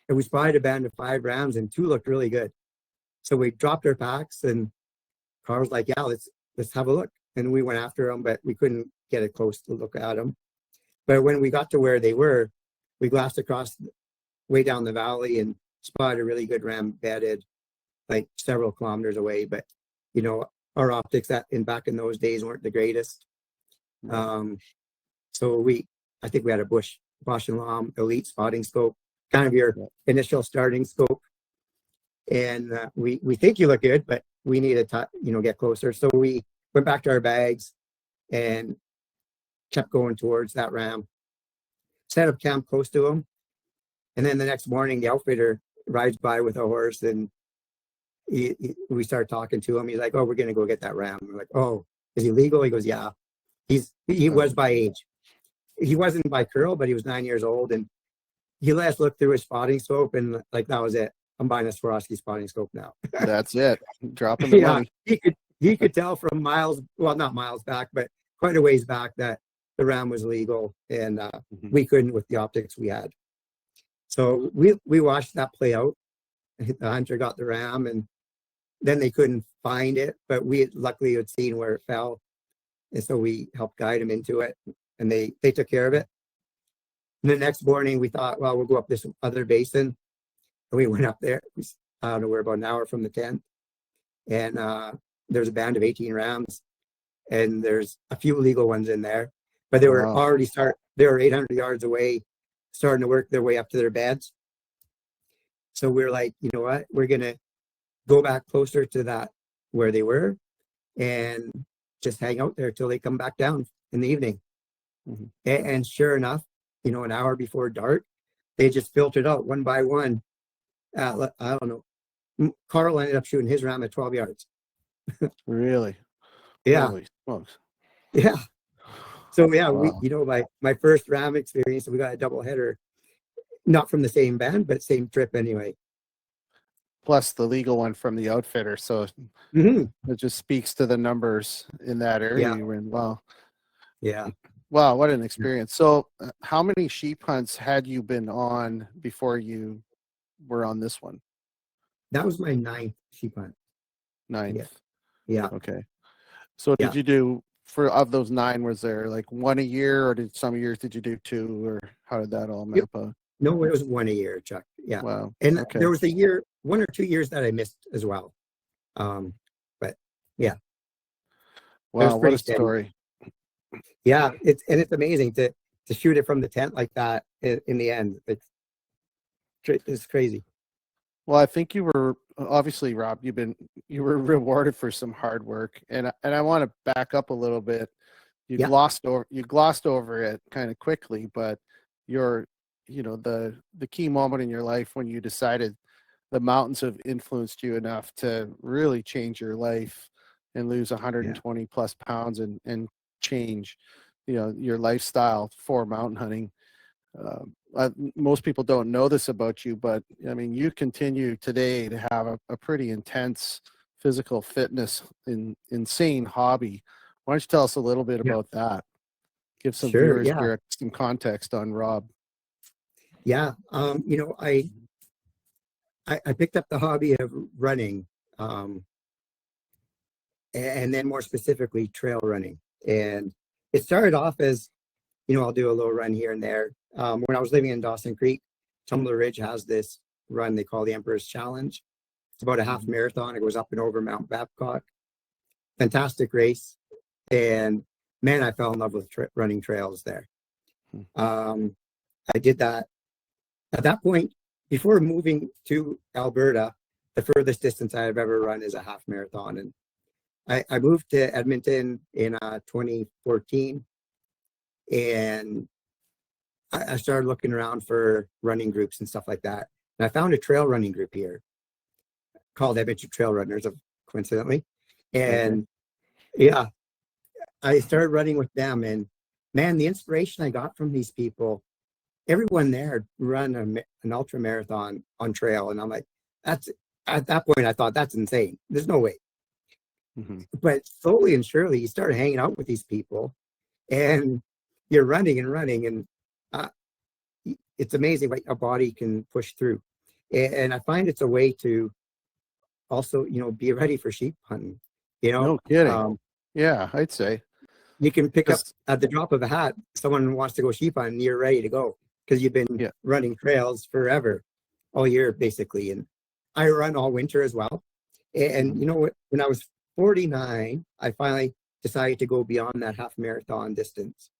And we spotted a band of 5 rams, and 2 looked really good. So we dropped our packs, and Carl's like, yeah, let's have a look. And we went after them, but we couldn't get a close to look at them. But when we got to where they were, we glassed across way down the valley and spotted a really good ram bedded like several kilometers away. But, our optics back in those days weren't the greatest. So I think we had a Bosch & Lomb Elite spotting scope, kind of your initial starting scope. And we think you look good, but we need to, get closer. So we went back to our bags and kept going towards that ram, set up camp close to him. And then the next morning, the outfitter rides by with a horse, and we start talking to him. He's like, oh, we're going to go get that ram. We're like, oh, is he legal? He goes, yeah. He was by age. He wasn't by curl, but he was 9 years old. And he let us look through his spotting scope, and like, that was it. I'm buying a Swarovski spotting scope now. That's it. Dropping the money. He could tell from not miles back, but quite a ways back that the ram was legal, and we couldn't with the optics we had. So we watched that play out. The hunter got the ram, and then they couldn't find it, but we luckily had seen where it fell, and so we helped guide him into it, and they took care of it. And the next morning we thought, well, we'll go up this other basin, and we went up there. I don't know, we're about an hour from the tent. And there's a band of 18 rams, and there's a few legal ones in there, but they were Wow. they were 800 yards away, starting to work their way up to their beds. So we're like, you know what, we're going to go back closer to that where they were and just hang out there till they come back down in the evening. Mhm. And sure enough, you know, an hour before dark, they just filtered out one by one. I don't know. Carl ended up shooting his ram at 12 yards. Really? Yeah. Holy smokes. Yeah. So yeah, Wow. you know, my first ram experience, we got a double header, not from the same band, but same trip anyway. Plus the legal one from the outfitter. So Hmm. it just speaks to the numbers in that area Yeah. you were in. Wow. Yeah. Wow, what an experience. So how many sheep hunts had you been on before you were on this one? That was my 9th sheep hunt. Ninth. Yeah. Okay. So Yeah. did you do, for of those 9, was there like one a year, or did some years did you do 2, or how did that all map out? No, it was one a year, Chuck. Yeah. Wow. And Okay. there was one or 2 years that I missed as well. But yeah, it was Wow, what pretty a steady. story. Yeah, it's amazing to shoot it from the tent like that in the end. It's crazy. Well, I think you were obviously, Rob, you were rewarded for some hard work, and I want to back up a little bit. You Yeah. glossed over it kind of quickly, but the key moment in your life when you decided the mountains have influenced you enough to really change your life and lose 120 plus pounds and change, your lifestyle for mountain hunting. Most people don't know this about you, but I mean, you continue today to have a pretty intense physical fitness, insane hobby. Why don't you tell us a little bit Yeah. about that? Give some Sure. viewers Yeah. here some context on Rob. Yeah. You know, I picked up the hobby of running, and then more specifically trail running. And it started off as, you know, I'll do a little run here and there. When I was living in Dawson Creek, Tumbler Ridge has this run they call the Emperor's Challenge. It's about a half marathon. It goes up and over Mount Babcock. Fantastic race. And man, I fell in love with running trails there. I did that. At that point, before moving to Alberta, the furthest distance I have ever run is a half marathon. And I moved to Edmonton in 2014, and I started looking around for running groups and stuff like that. And I found a trail running group here called Edmonton Trail Runners, coincidentally. And yeah, I started running with them. And man, the inspiration I got from these people, everyone there run an ultra marathon on trail. And I'm like, at that point, I thought, that's insane. There's no way. Mm-hmm. But slowly and surely, you start hanging out with these people, and you're running and running, and it's amazing what a body can push through. And I find it's a way to also, you know, be ready for sheep hunting. You know, No kidding. Yeah, I'd say you can pick up at the drop of a hat. Someone wants to go sheep hunting, you're ready to go because you've been running trails forever, all year basically. And I run all winter as well. And you know what? When I was 49, I finally decided to go beyond that half marathon distance.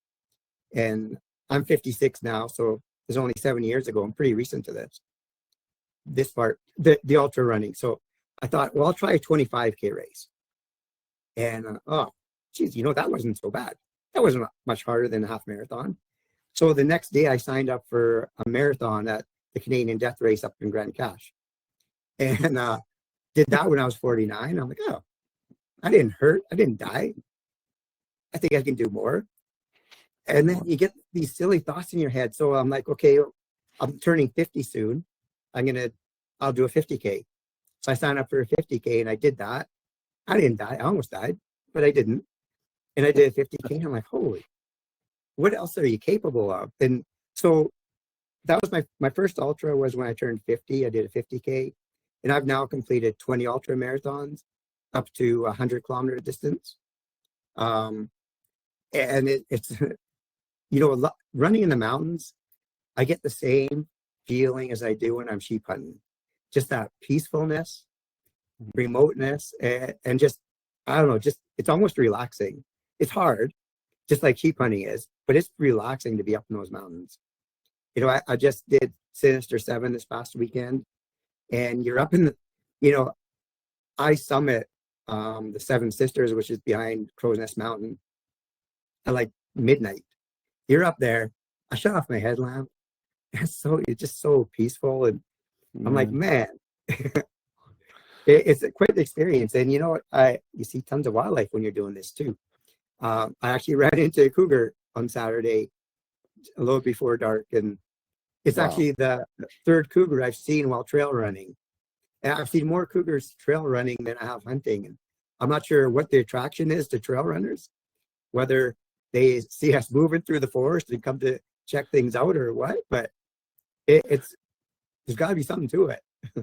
And I'm 56 now, so it's only 7 years ago. I'm pretty recent to this part, the ultra running. So I thought, well, I'll try a 25K race. And oh, geez, you know, that wasn't so bad. That wasn't much harder than a half marathon. So the next day I signed up for a marathon at the Canadian Death Race up in Grand Cache. And did that when I was 49. I'm like, oh, I didn't hurt. I didn't die. I think I can do more. And then you get these silly thoughts in your head. So I'm like, okay, I'm turning 50 soon. I'll do a 50K. So I signed up for a 50K and I did that. I didn't die. I almost died, but I didn't. And I did a 50K. I'm like, holy, what else are you capable of? And so that was my first ultra was when I turned 50. I did a 50K. And I've now completed 20 ultra marathons up to 100 kilometer distance. And it's, you know, running in the mountains, I get the same feeling as I do when I'm sheep hunting. just that peacefulness, remoteness, and just, I don't know, just, it's almost relaxing. It's hard, just like sheep hunting is, but it's relaxing to be up in those mountains. You know, I just did Sinister 7 this past weekend, and you're up in the, you know, I summit the Seven Sisters, which is behind Crow's Nest Mountain, at like midnight. You're up there. I shut off my headlamp. It's just so peaceful, and I'm like, man, it's quite the experience. And you know what? You see tons of wildlife when you're doing this too. I actually ran into a cougar on Saturday, a little before dark, and it's actually the third cougar I've seen while trail running. And I've seen more cougars trail running than I have hunting. And I'm not sure what the attraction is to trail runners, whether they see us moving through the forest and come to check things out or what, but there's got to be something to it.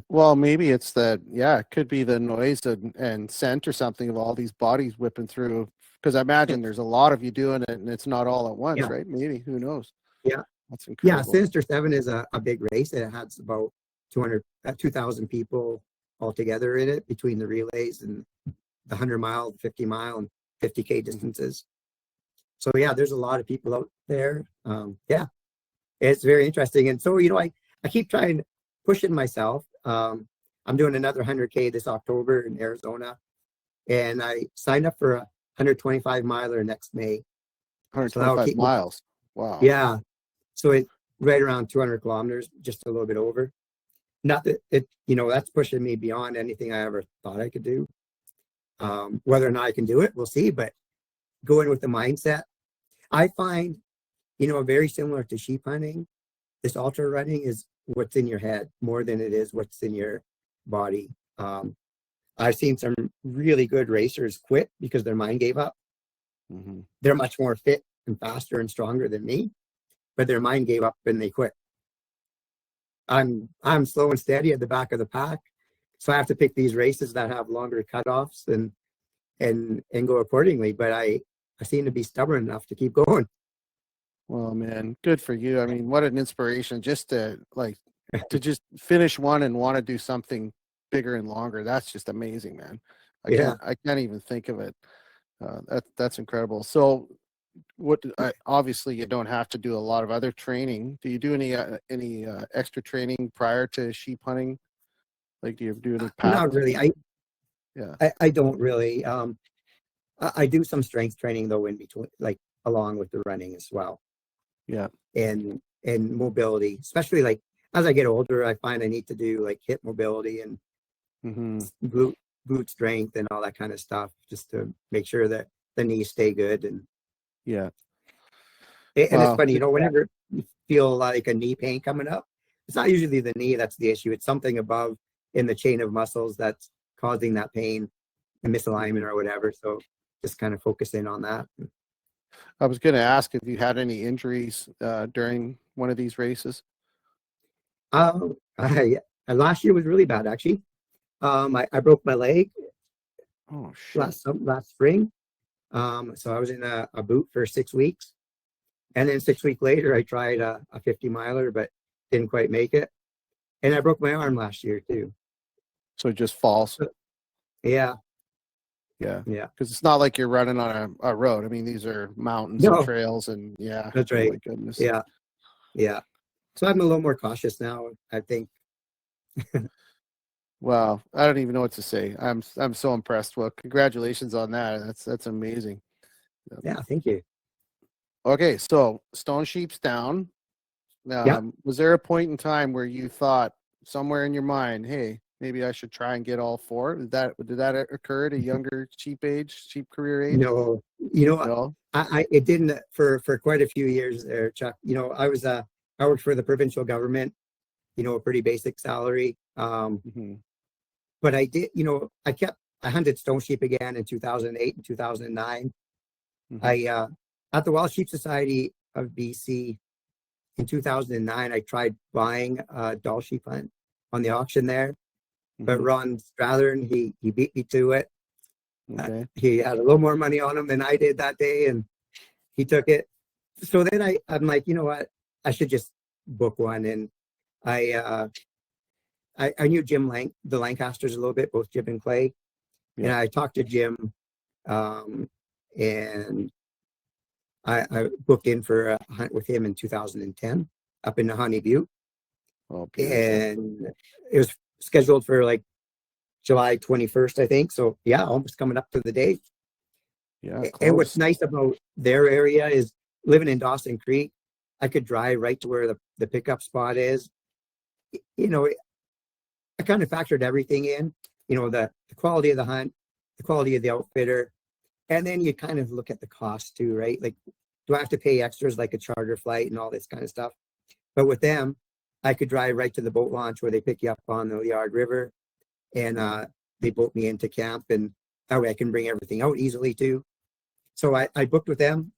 Well, maybe it's that, it could be the noise and scent or something of all these bodies whipping through. Because I imagine there's a lot of you doing it, and it's not all at once, right? Maybe, who knows? Yeah. That's incredible. Yeah, Sinister 7 is a big race. It has about 2,000 people altogether in it, between the relays and the 100-mile, 50-mile, and 50K distances. So yeah, there's a lot of people out there. It's very interesting. And so, you know, I keep trying pushing myself. I'm doing another 100K this October in Arizona, and I signed up for a 125 miler next May. 125 miles. Wow. Yeah. So it's right around 200 kilometers, just a little bit over. Not that it, you know, that's pushing me beyond anything I ever thought I could do. Whether or not I can do it, we'll see. But going with the mindset, I find, you know, very similar to sheep hunting, this ultra running is what's in your head more than it is what's in your body. I've seen some really good racers quit because their mind gave up. They're much more fit and faster and stronger than me, but their mind gave up and they quit. I'm slow and steady at the back of the pack, so I have to pick these races that have longer cutoffs and go accordingly. But I seem to be stubborn enough to keep going. Well, man, good for you. I mean, what an inspiration just to just finish one and want to do something bigger and longer. That's just amazing, man. I can't even think of it. That's incredible. So obviously you don't have to do a lot of other training. Do you do any extra training prior to sheep hunting? Like, do you do any not really. I don't really. I do some strength training though in between, like along with the running as well. Yeah. And mobility, especially like as I get older, I find I need to do like hip mobility and boot strength and all that kind of stuff, just to make sure that the knees stay good. And it's funny, you know, whenever you feel like a knee pain coming up, it's not usually the knee that's the issue. It's something above in the chain of muscles that's causing that pain, a misalignment or whatever. So just kind of focusing on that. I was going to ask if you had any injuries during one of these races. Last year was really bad, actually. I broke my leg. Oh, shit. Last spring. So I was in a boot for 6 weeks. And then 6 weeks later, I tried a 50 miler, but didn't quite make it. And I broke my arm last year too. So it just falls. Yeah. Because it's not like you're running on a road. I mean, these are mountains and trails, and that's right. Oh my goodness. Yeah. So I'm a little more cautious now, I think. Wow, I don't even know what to say. I'm so impressed. Well, congratulations on that. That's amazing. Yeah, thank you. Okay, so Stone Sheep's down. Was there a point in time where you thought somewhere in your mind, hey, maybe I should try and get all four? Did that occur at a younger sheep career age? No, you know, I it didn't for quite a few years there, Chuck. You know, I worked for the provincial government, you know, a pretty basic salary. But I did, you know, I hunted stone sheep again in 2008 and 2009. I at the Wild Sheep Society of BC in 2009, I tried buying a doll sheep hunt on the auction there. But Ron Strathern, he beat me to it. Okay. He had a little more money on him than I did that day, and he took it. So then I'm like, you know what? I should just book one. And I I knew the Lancasters a little bit, both Jim and Clay. Yeah. And I talked to Jim, and I booked in for a hunt with him in 2010 up in the Honey Butte. Oh, beautiful. And it was scheduled for like July 21st, I think. So yeah, almost coming up to the day. Yeah. And what's Close. nice about their area is living in Dawson Creek, I could drive right to where the pickup spot is. You know, I kind of factored everything in, you know, the quality of the hunt, the quality of the outfitter, and then you kind of look at the cost too, right? Like, do I have to pay extras like a charter flight and all this kind of stuff? But with them, I could drive right to the boat launch where they pick you up on the Yard River, and they boat me into camp, and that way I can bring everything out easily too. So I booked with them,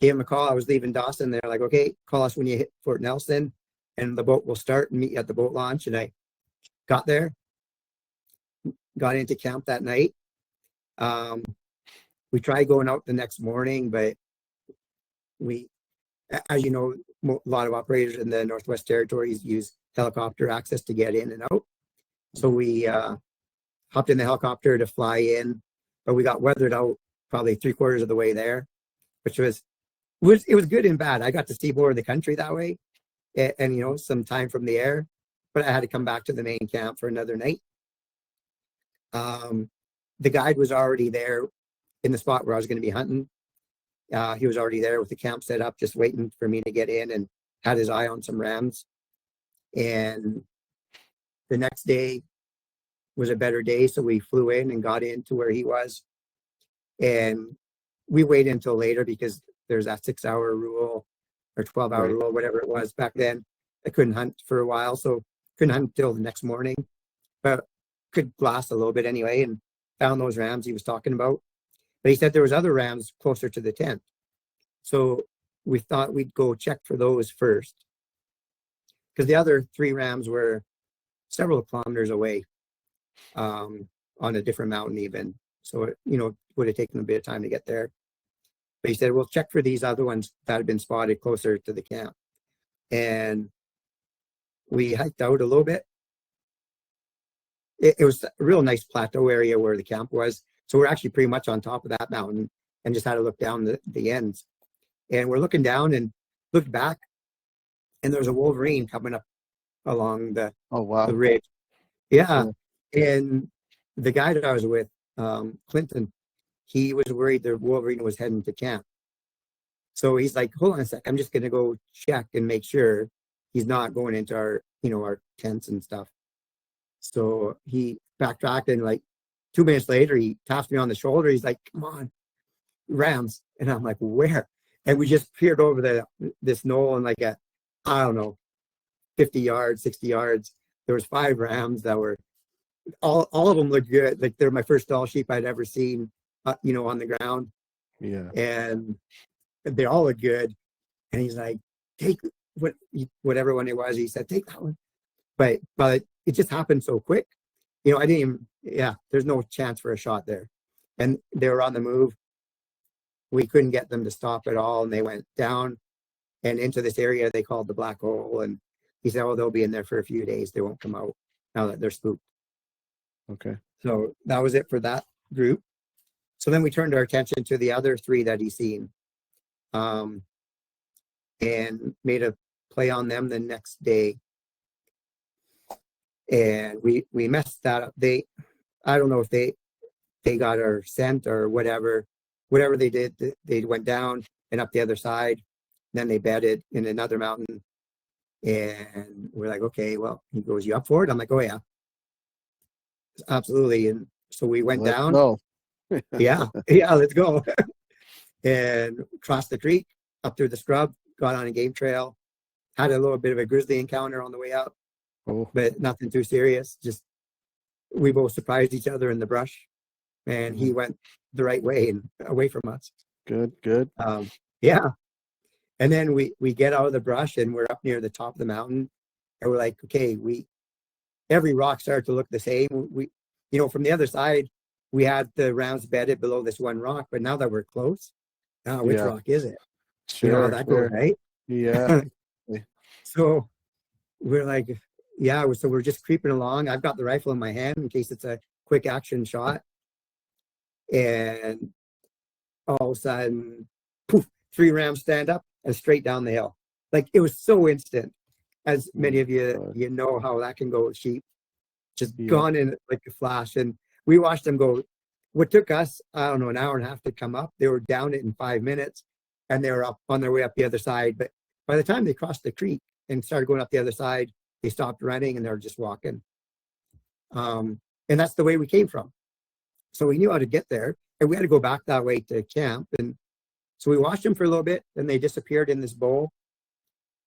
gave them a call. I was leaving Dawson. They're like, okay, call us when you hit Fort Nelson and the boat will start and meet you at the boat launch. And I got there, got into camp that night. We tried going out the next morning, but as you know, a lot of operators in the Northwest Territories use helicopter access to get in and out. So we hopped in the helicopter to fly in, but we got weathered out probably 3/4 of the way there, which was good and bad. I got to see more of the country that way, and you know, some time from the air, but I had to come back to the main camp for another night. The guide was already there in the spot where I was going to be hunting. He was already there with the camp set up, just waiting for me to get in, and had his eye on some rams. And the next day was a better day, so we flew in and got into where he was. And we waited until later because there's that 6-hour rule or 12-hour Right. rule, whatever it was back then. I couldn't hunt for a while, so couldn't hunt until the next morning, but could glass a little bit anyway, and found those rams he was talking about. But he said there was other rams closer to the tent. So we thought we'd go check for those first, because the other 3 rams were several kilometers away, on a different mountain even. So it, you know, would have taken a bit of time to get there. But he said, we'll check for these other ones that had been spotted closer to the camp. And we hiked out a little bit. It was a real nice plateau area where the camp was. So we're actually pretty much on top of that mountain and just had to look down the ends. And we're looking down and looked back, and there was a wolverine coming up along the ridge. Yeah. Cool. And the guy that I was with, Clinton, he was worried the wolverine was heading to camp. So he's like, hold on a sec, I'm just going to go check and make sure he's not going into our, you know, our tents and stuff. So he backtracked, and like 2 minutes later, he taps me on the shoulder. He's like, come on, rams. And I'm like, where? And we just peered over this knoll, and like I don't know, 50 yards, 60 yards, there was 5 rams that were, all of them looked good. Like they're my first doll sheep I'd ever seen, you know, on the ground. Yeah. And they all look good. And he's like, take whatever one it was. He said, take that one. But it just happened so quick. You know, I didn't even, there's no chance for a shot there. And they were on the move. We couldn't get them to stop at all. And they went down and into this area they called the Black Hole. And he said, oh, they'll be in there for a few days. They won't come out now that they're spooked. Okay. So that was it for that group. So then we turned our attention to the other 3 that he's seen, and made a play on them the next day. And we messed that up. I don't know if they got our scent or whatever they did. They went down and up the other side. Then they bedded in another mountain. And we're like, okay, well, he goes, you up for it? I'm like, oh yeah, absolutely. And so we went down. Go. yeah, let's go. And crossed the creek up through the scrub, got on a game trail, had a little bit of a grizzly encounter on the way up, but nothing too serious. Just we both surprised each other in the brush, and he went the right way and away from us. Good. Yeah. And then we get out of the brush, and we're up near the top of the mountain, and we're like, okay, every rock started to look the same. We, you know, from the other side, we had the rounds bedded below this one rock, but now that we're close, which rock is it? Sure, you know how that goes, right? Yeah. So we're like, yeah, so we're just creeping along. I've got the rifle in my hand in case it's a quick action shot. And all of a sudden, poof, 3 rams stand up and straight down the hill. Like, it was so instant. As many of you know how that can go with sheep. Just gone in like a flash. And we watched them go. What took us, I don't know, an hour and a half to come up, they were down it in 5 minutes, and they were up on their way up the other side. But by the time they crossed the creek and started going up the other side, they stopped running and they were just walking. And that's the way we came from. So we knew how to get there, and we had to go back that way to camp. And so we watched them for a little bit, and they disappeared in this bowl.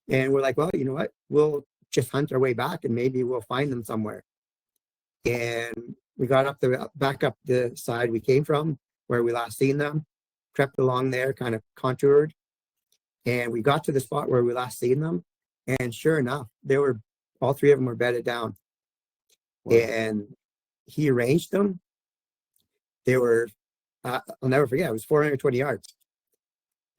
And we're like, well, you know what? We'll just hunt our way back, and maybe we'll find them somewhere. And we got back up the side we came from, where we last seen them, crept along there, kind of contoured, and we got to the spot where we last seen them. And sure enough, all 3 of them were bedded down. Wow. And he arranged them. They were, I'll never forget, it was 420 yards.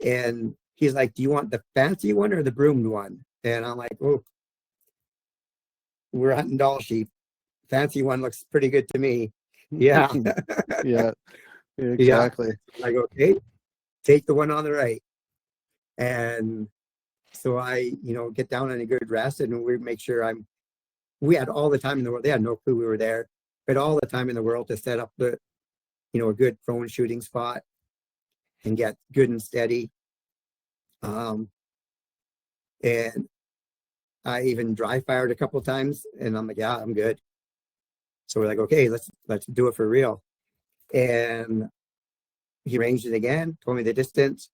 And he's like, do you want the fancy one or the broomed one? And I'm like, oh, we're hunting doll sheep. Fancy one looks pretty good to me. Yeah. Yeah, exactly. Yeah. Like, okay, take the one on the right. And so I, get down on a good rest, and we make sure we had all the time in the world. They had no clue we were there, but all the time in the world to set up a good prone shooting spot and get good and steady. And I even dry fired a couple of times, and I'm like, yeah, I'm good. So we're like, okay, let's do it for real. And he ranged it again, told me the distance.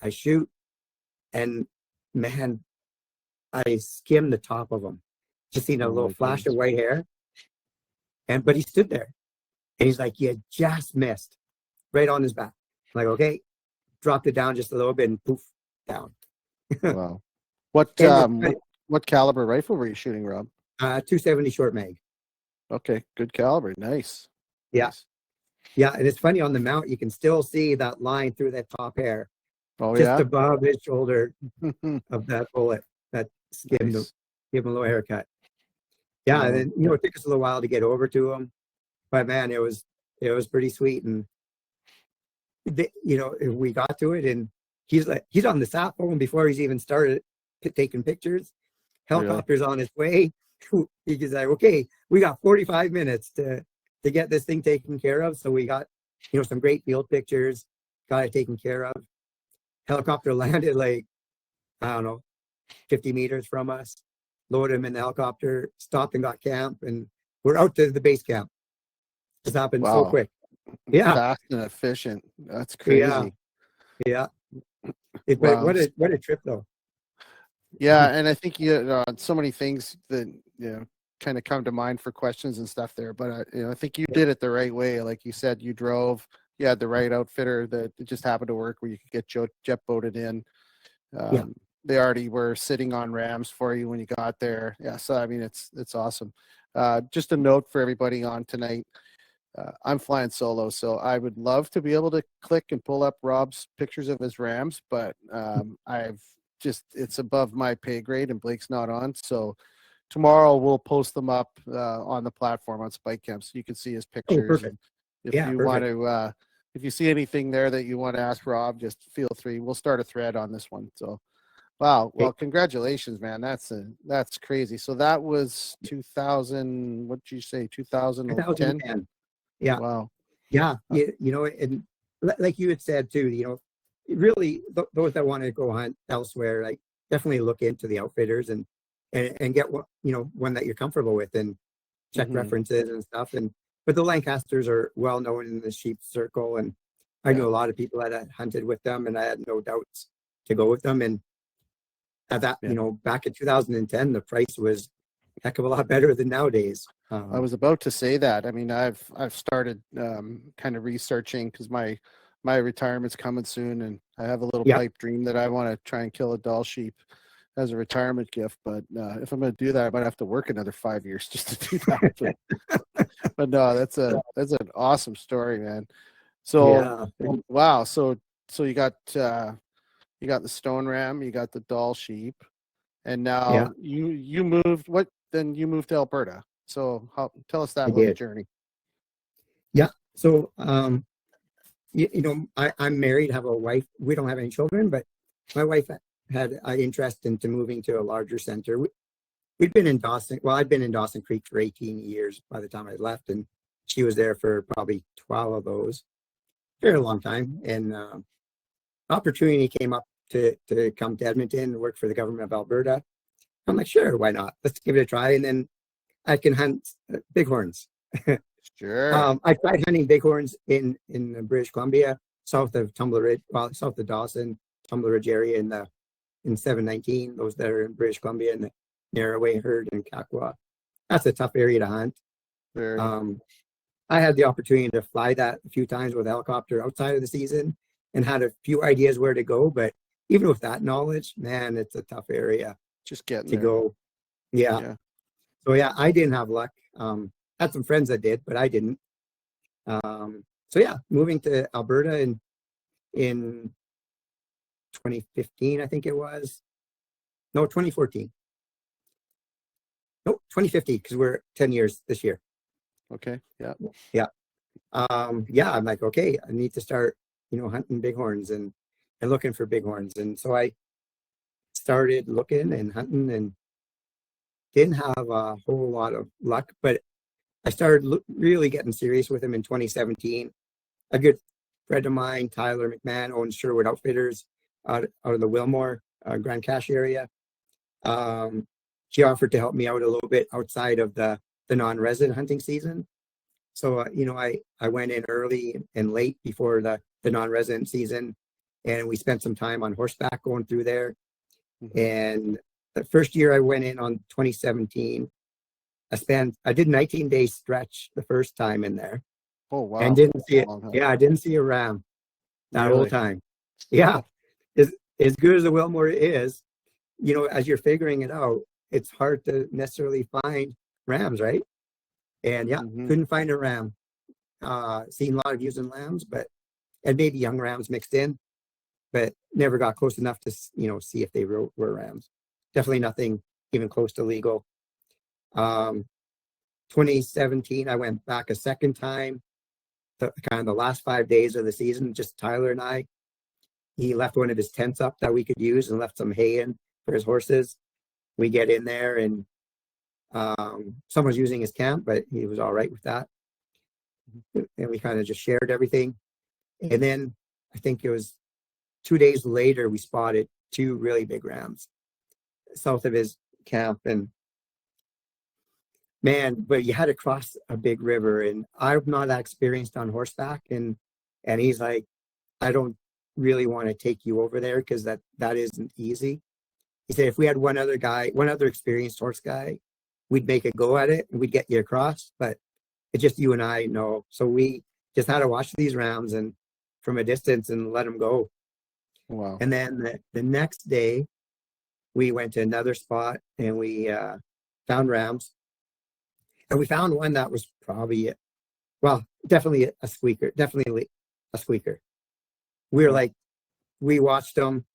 I shoot, and man, I skimmed the top of him. Just seen a little flash of white hair. But he stood there, and he's like, you just missed, right on his back. I'm like, okay, dropped it down just a little bit, and poof, down. Wow. What caliber rifle were you shooting, Rob? 270 short mag. Okay, good caliber. Nice. Yeah. Nice. Yeah, and it's funny, on the mount, you can still see that line through that top hair. Oh, just above his shoulder of that bullet that skimmed him, give him a little haircut. Yeah, and then, it took us a little while to get over to him. But man, it was pretty sweet. And we got to it, and he's on the sat phone before he's even started taking pictures. Helicopter's on his way. He's like, okay, we got 45 minutes to get this thing taken care of. So we got, some great field pictures, got it taken care of. Helicopter landed like, I don't know, 50 meters from us, loaded him in the helicopter, stopped and got camp, and we're out to the base camp. It's happened so quick. Yeah. Fast and efficient. That's crazy. Yeah. What a trip though. Yeah, and I think so many things that kind of come to mind for questions and stuff there. But I think you did it the right way. Like you said, you drove. You had the right outfitter that it just happened to work where you could get jet boated in. They already were sitting on rams for you when you got there. Yeah, so I mean it's awesome. Just a note for everybody on tonight. I'm flying solo, so I would love to be able to click and pull up Rob's pictures of his rams, but it's above my pay grade, and Blake's not on. So tomorrow we'll post them up on the platform on Spike Camp, so you can see his pictures. If you want to, if you see anything there that you want to ask Rob, just feel free. We'll start a thread on this one. So, wow. Well, congratulations, man. That's crazy. So that was 2000. What did you say? 2010. Yeah. Wow. Yeah. And like you had said too, really those that want to go hunt elsewhere, like definitely look into the outfitters and get one that you're comfortable with, and check references and stuff. But the Lancasters are well known in the sheep circle, and I know a lot of people that had hunted with them, and I had no doubts to go with them. And at that, back in 2010, the price was a heck of a lot better than nowadays. I was about to say that. I mean, I've started kind of researching because my retirement's coming soon, and I have a little pipe dream that I want to try and kill a doll sheep as a retirement gift. But if I'm going to do that, I might have to work another 5 years just to do that. But no, that's an awesome story, man. So wow. So you got the stone ram, you got the doll sheep. And Yeah, now you moved. Then you moved to Alberta. So tell us that I little did. journey. Yeah. So, I'm married, have a wife. We don't have any children, but my wife had an interest into moving to a larger center. We'd been in Dawson. Well, I'd been in Dawson Creek for 18 years by the time I left, and she was there for probably 12 of those. Very long time. And opportunity came up to come to Edmonton and work for the government of Alberta. I'm like, sure, why not? Let's give it a try. And then I can hunt bighorns. Sure. I tried hunting bighorns in British Columbia, south of Tumbler Ridge, well, south of Dawson, Tumbler Ridge area in 719. Those that are in British Columbia and the Narroway herd in Kakwa. That's a tough area to hunt. Very. I had the opportunity to fly that a few times with a helicopter outside of the season and had a few ideas where to go. But even with that knowledge, man, it's a tough area Just getting to there. go. Yeah. So yeah, I didn't have luck. Had some friends that did, but I didn't. So yeah, moving to Alberta in 2015, I think it was. No, 2014. No, 2015, because we're 10 years this year. Okay. Yeah. Yeah. I'm like, okay, I need to start, hunting bighorns and looking for bighorns. And so I started looking and hunting and didn't have a whole lot of luck, but I started really getting serious with him in 2017. A good friend of mine, Tyler McMahon, owns Sherwood Outfitters out of the Wilmore, Grand Cache area. She offered to help me out a little bit outside of the non-resident hunting season. So, I went in early and late before the non-resident season, and we spent some time on horseback going through there. Mhm. And the first year I went in on 2017, I did 19 days stretch the first time in there. Oh wow. And didn't see it. Long time. Yeah, I didn't see a ram that whole Really? time. Yeah. As good as the Wilmore is, as you're figuring it out, it's hard to necessarily find rams, right? And yeah, Mhm. couldn't find a ram. Seen a lot of using lambs, and maybe young rams mixed in, but never got close enough to, see if they were rams. Definitely nothing even close to legal. 2017, I went back a second time, kind of the last 5 days of the season, just Tyler and I. He left one of his tents up that we could use and left some hay in for his horses. We get in there and someone's using his camp, but he was all right with that. And we kind of just shared everything. And then I think it was 2 days later, we spotted 2 really big rams south of his camp. And man, but you had to cross a big river, and I'm not that experienced on horseback. And he's like, I don't really want to take you over there because that isn't easy. He said, if we had one other experienced horse guy, we'd make a go at it and we'd get you across. But it's just you and I know. So we just had to watch these rams and from a distance and let them go. Wow. And then the next day, we went to another spot and we found rams. And we found one that was probably, definitely a squeaker. Definitely a squeaker. We were like, we watched them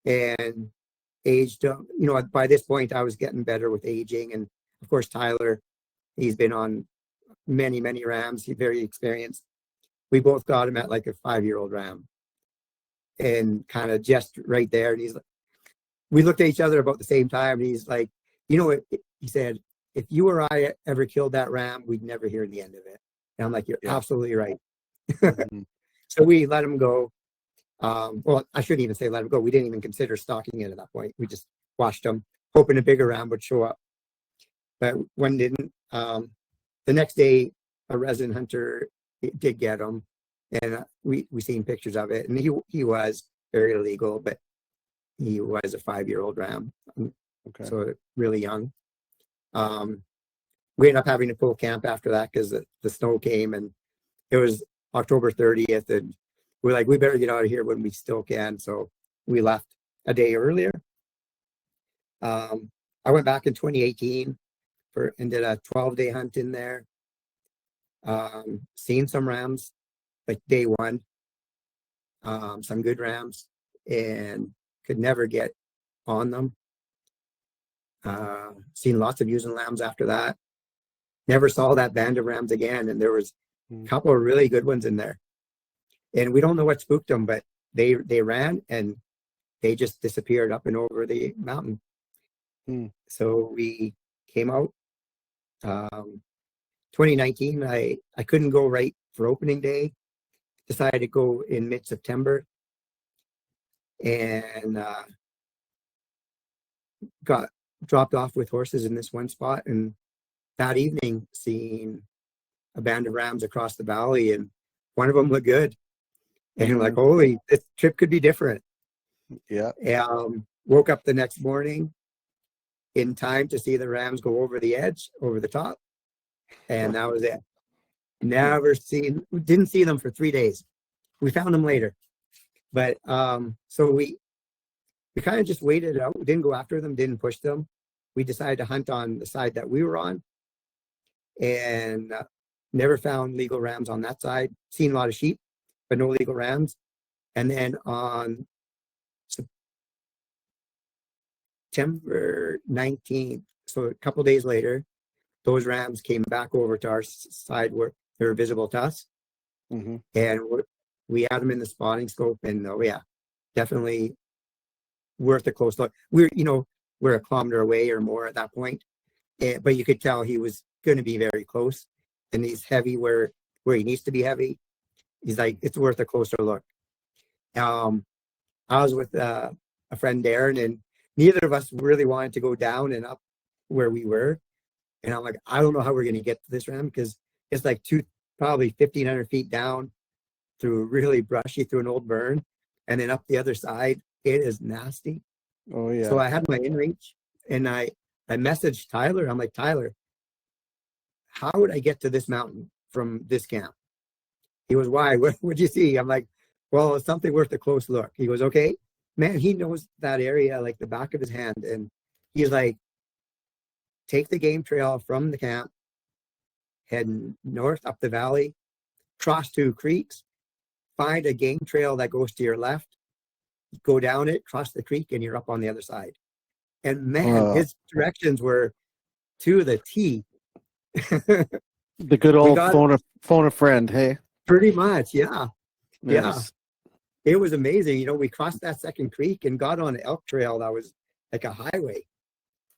and aged them. By this point, I was getting better with aging. And of course, Tyler, he's been on many, many rams. He's very experienced. We both got him at like a 5-year-old ram and kind of just right there. And we looked at each other about the same time. And he's like, what? He said, if you or I ever killed that ram, we'd never hear the end of it. And I'm like, you're absolutely right. Mhm. So we let him go. Well, I shouldn't even say let him go. We didn't even consider stalking it at that point. We just watched him, hoping a bigger ram would show up. But one didn't. The next day, a resident hunter did get him, and we seen pictures of it. And he was very illegal, but he was a 5-year-old ram, Okay. so really young. We ended up having to pull camp after that because the snow came, and it was October 30th, and we're like, we better get out of here when we still can. So we left a day earlier. I went back in 2018 and did a 12-day hunt in there. Seen some rams, like day one, some good rams, and could never get on them. Seen lots of ewes and lambs after that. Never saw that band of rams again. And there was a couple of really good ones in there. And we don't know what spooked them, but they ran and they just disappeared up and over the mountain. So we came out. 2019, I couldn't go right for opening day. Decided to go in mid-September. And got dropped off with horses in this one spot. And that evening, seeing a band of rams across the valley, and one of them looked good. And like, holy, this trip could be different. Yeah. Woke up the next morning in time to see the rams go over the edge, over the top. And that was it. Didn't see them for 3 days. We found them later. But so we kind of just waited it out. We didn't go after them, didn't push them. We decided to hunt on the side that we were on, and never found legal rams on that side. Seen a lot of sheep, but no legal rams. And then on September 19th, so a couple days later, those rams came back over to our side where they were visible to us. And we had them in the spotting scope, and oh yeah, definitely worth a close look. We're a kilometer away or more at that point, but you could tell he was going to be very close, and he's heavy where he needs to be heavy. He's like, it's worth a closer look. I was with a friend, Darren, and neither of us really wanted to go down and up where we were. And I'm like, I don't know how we're going to get to this ram, because it's like probably 1,500 feet down through really brushy, through an old burn, and then up the other side. It is nasty. Oh yeah. So I had my inReach, and I messaged Tyler. I'm like, Tyler, how would I get to this mountain from this camp? He goes, why? What'd you see? I'm like, well, it's something worth a close look. He goes, okay. Man, he knows that area like the back of his hand. And he's like, take the game trail from the camp, head north up the valley, cross 2 creeks, find a game trail that goes to your left, go down it, cross the creek, and you're up on the other side. And man, his directions were to the T. The good old phone a friend, hey? Pretty much, yeah. Nice. Yeah. It was amazing. We crossed that second creek and got on an elk trail that was like a highway.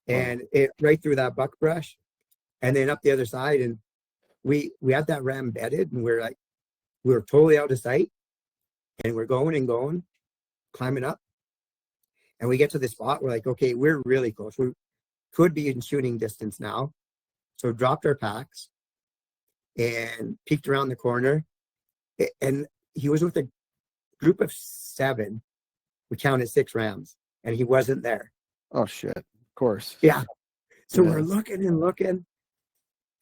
And it right through that buckbrush, and then up the other side. And we had that ram bedded, and we were totally out of sight. And we're going and going, climbing up. And we get to the spot, we're like, okay, we're really close. We could be in shooting distance now. So dropped our packs and peeked around the corner. And he was with a group of 7. We counted 6 rams, and he wasn't there. Oh shit. Of course. Yeah. So we're looking and looking.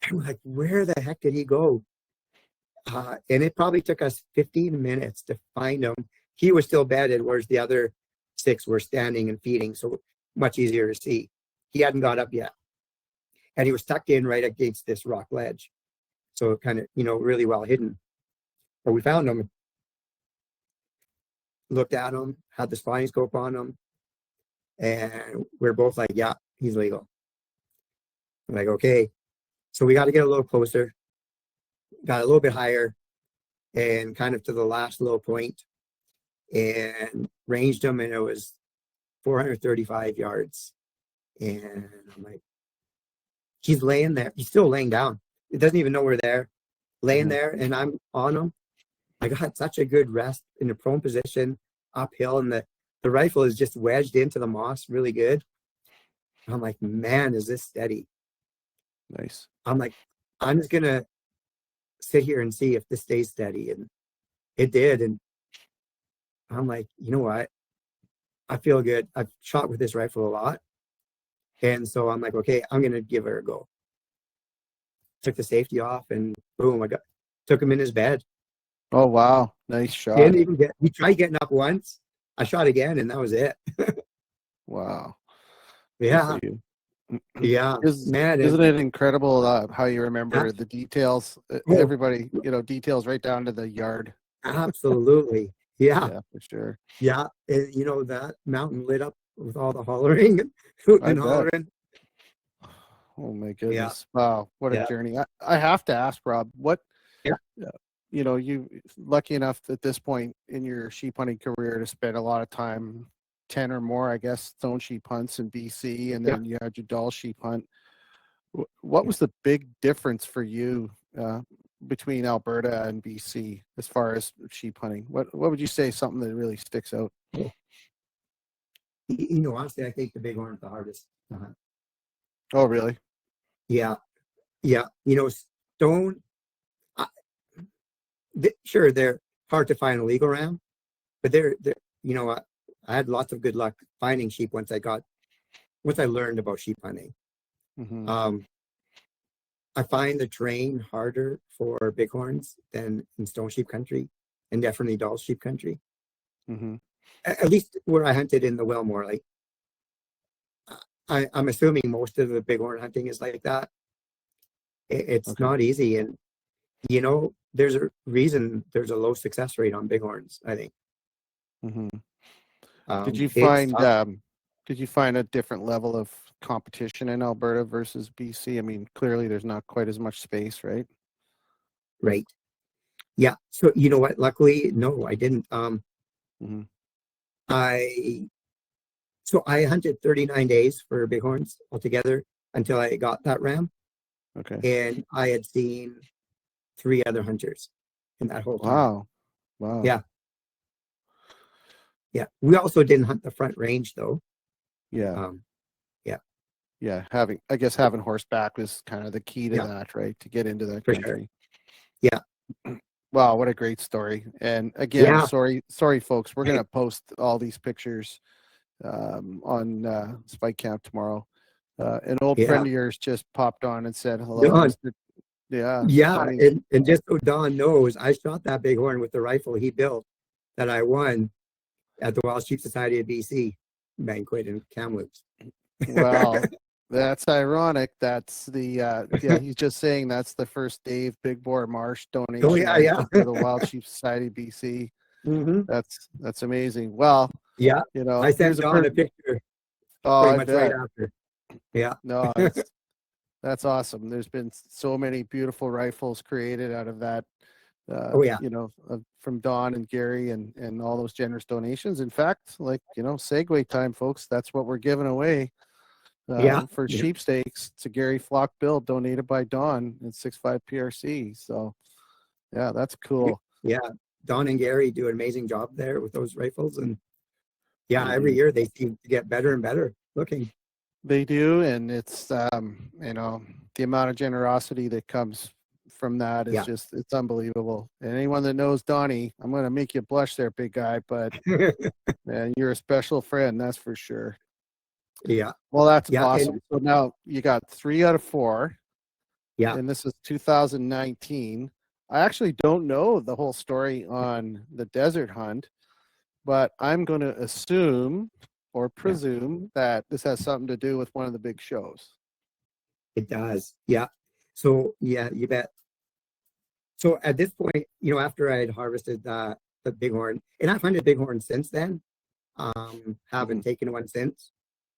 And we're like, where the heck did he go? And it probably took us 15 minutes to find him. He was still bedded, whereas the other 6 were standing and feeding, so much easier to see. He hadn't got up yet. And he was tucked in right against this rock ledge. So kind of, really well hidden. But we found him, looked at him, had the spotting scope on him, and we're both like, yeah, he's legal. I'm like, okay. So we got to get a little closer, got a little bit higher, and kind of to the last low point, and ranged him, and it was 435 yards. And I'm like, he's laying there. He's still laying down. He doesn't even know we're there, laying there, and I'm on him. I got such a good rest in a prone position uphill, and the rifle is just wedged into the moss really good. I'm like, man, is this steady? Nice. I'm like, I'm just going to sit here and see if this stays steady. And it did. And I'm like, you know what? I feel good. I've shot with this rifle a lot. And so I'm like, okay, I'm going to give her a go. Took the safety off, and boom, took him in his bed. Oh, wow. Nice shot. He tried getting up once. I shot again, and that was it. Wow. Yeah. Yeah. Man, isn't it incredible how you remember the details? Everybody, details right down to the yard. Absolutely. Yeah. Yeah, for sure. Yeah. And, that mountain lit up with all the hollering and hooting and hollering. Oh my Yeah. goodness. Wow. What a Yeah. journey. I have to ask, Rob, what, Yeah. you know, you lucky enough at this point in your sheep hunting career to spend a lot of time, 10 or more, I guess, stone sheep hunts in BC, and Yeah. then you had your Doll sheep hunt. What was the big difference for you between Alberta and BC as far as sheep hunting? What would you say something that really sticks out? Honestly, I think the bighorn is the hardest to hunt. Oh, really? Yeah. Yeah. Stone, I, sure, they're hard to find a legal ram, but I had lots of good luck finding sheep once I learned about sheep hunting. Mm-hmm. I find the terrain harder for bighorns than in stone sheep country, and definitely Doll sheep country. Mm-hmm. At least where I hunted in the Wilmore, like I'm assuming most of the bighorn hunting is like that. It's Okay. not easy, and there's a reason there's a low success rate on bighorns, I think. Mm-hmm. It's Did you find a different level of competition in Alberta versus BC? I mean, clearly there's not quite as much space, right? right. Yeah. So you know what? Luckily, no, I didn't. Mm-hmm. I hunted 39 days for bighorns altogether until I got that ram, Okay. and I had seen 3 other hunters in that whole time. Wow. Wow. Yeah. Yeah. We also didn't hunt the front range though. Yeah. Yeah. Yeah. Having horseback was kind of the key to Yeah. that, right? To get into that For country. Sure. Yeah. Wow, what a great story. And again, Yeah. sorry folks, we're gonna post all these pictures on Spike Camp tomorrow. An old Yeah. friend of yours just popped on and said hello. Don. Yeah. Yeah. Donnie. And just so Don knows, I shot that bighorn with the rifle he built that I won at the Wild Sheep Society of BC banquet in Kamloops. Well, that's ironic. That's the he's just saying that's the first Dave Big Boar Marsh donation Oh, yeah. for the Wild Sheep Society BC. Mm-hmm. That's amazing. Well, Yeah. I here's sent Don a picture oh, pretty I much bet. right after. Yeah. No, that's awesome. There's been so many beautiful rifles created out of that. Oh, yeah. From Don and Gary and all those generous donations. In fact, segue time, folks. That's what we're giving away. For sheep steaks to Gary Flock Build, donated by Don at 65 PRC. So, yeah, that's cool. Yeah, Don and Gary do an amazing job there with those rifles, and every year they seem to get better and better looking. They do, and it's the amount of generosity that comes from that is just it's unbelievable. And anyone that knows Donnie, I'm going to make you blush there, big guy, but man, you're a special friend, that's for sure. Yeah. Well, that's awesome. So now you got 3 out of 4. Yeah. And this is 2019. I actually don't know the whole story on the desert hunt, but I'm going to assume or presume that this has something to do with one of the big shows. It does. Yeah. So, yeah, you bet. So at this point, after I had harvested the bighorn, and I've hunted bighorn since then, haven't taken one since.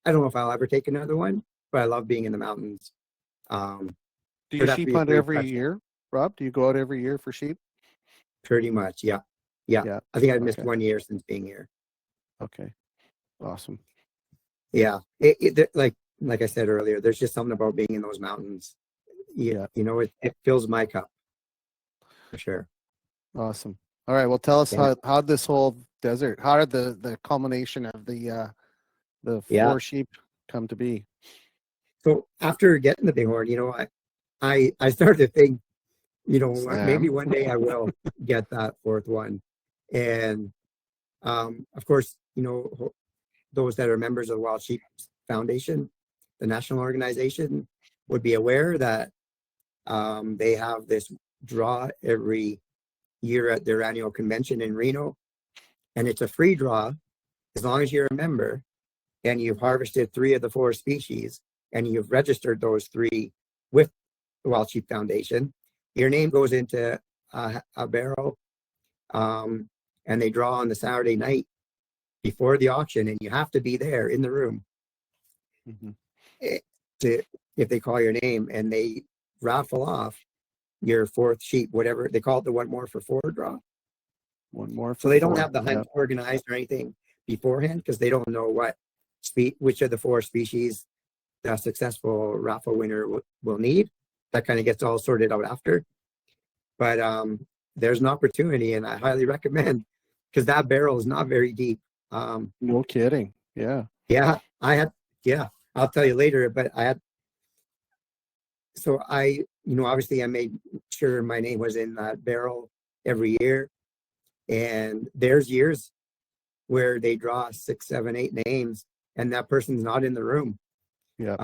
I don't know if I'll ever take another one, but I love being in the mountains. Do you sheep hunt every year, Rob? Do you go out every year for sheep? Pretty much, yeah. I think I've missed 1 year since being here. Okay, awesome. Yeah, like I said earlier, there's just something about being in those mountains. Yeah, it fills my cup for sure. Awesome. All right, well, tell us how this whole desert, how did the culmination of the 4 sheep come to be? So after getting the bighorn, I started to think, maybe one day I will get that 4th one. And of course, those that are members of the Wild Sheep Foundation, the national organization, would be aware that they have this draw every year at their annual convention in Reno. And it's a free draw as long as you're a member and you've harvested 3 of the 4 species and you've registered those 3 with the Wild Sheep Foundation. Your name goes into a barrel, and they draw on the Saturday night before the auction, and you have to be there in the room if they call your name and they raffle off your fourth sheep, whatever they call it, the one more for four draw. One more. So they don't have the hunt organized or anything beforehand because they don't know which of the four species the successful raffle winner will need. That kind of gets all sorted out after. But there's an opportunity, and I highly recommend, because that barrel is not very deep. No kidding. Yeah. Yeah, I'll tell you later, but obviously I made sure my name was in that barrel every year. And there's years where they draw 6, 7, 8 names and that person's not in the room. Yeah.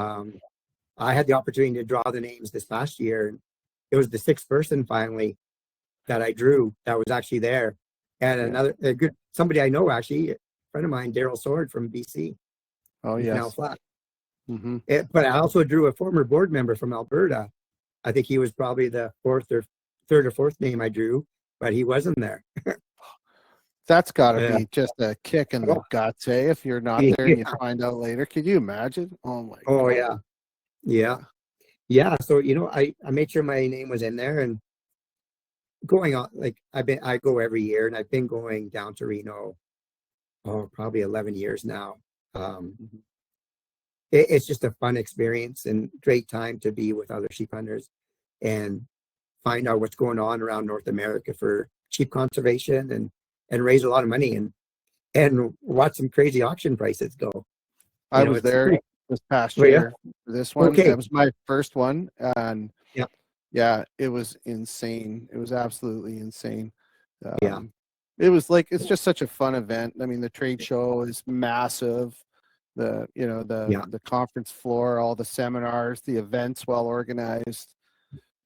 I had the opportunity to draw the names this past year. It was the 6th person finally that I drew that was actually there. And somebody I know, actually, a friend of mine, Daryl Sword from BC. Oh, yes. Now flat. Mm-hmm. But I also drew a former board member from Alberta. I think he was probably the third or fourth name I drew, but he wasn't there. That's got to be just a kick in the guts, eh? If you're not there and you find out later. Could you imagine? Oh, my God. Oh, yeah. So, I made sure my name was in there, and going on, like I go every year, and I've been going down to Reno, probably 11 years now. It's just a fun experience and great time to be with other sheep hunters and find out what's going on around North America for sheep conservation and raise a lot of money and watch some crazy auction prices go. I was there this past year for this one. Okay. That was my first one. And yeah, it was insane. It was absolutely insane. Yeah. It was like, it's just such a fun event. I mean, the trade show is massive. The conference floor, all the seminars, the events well organized.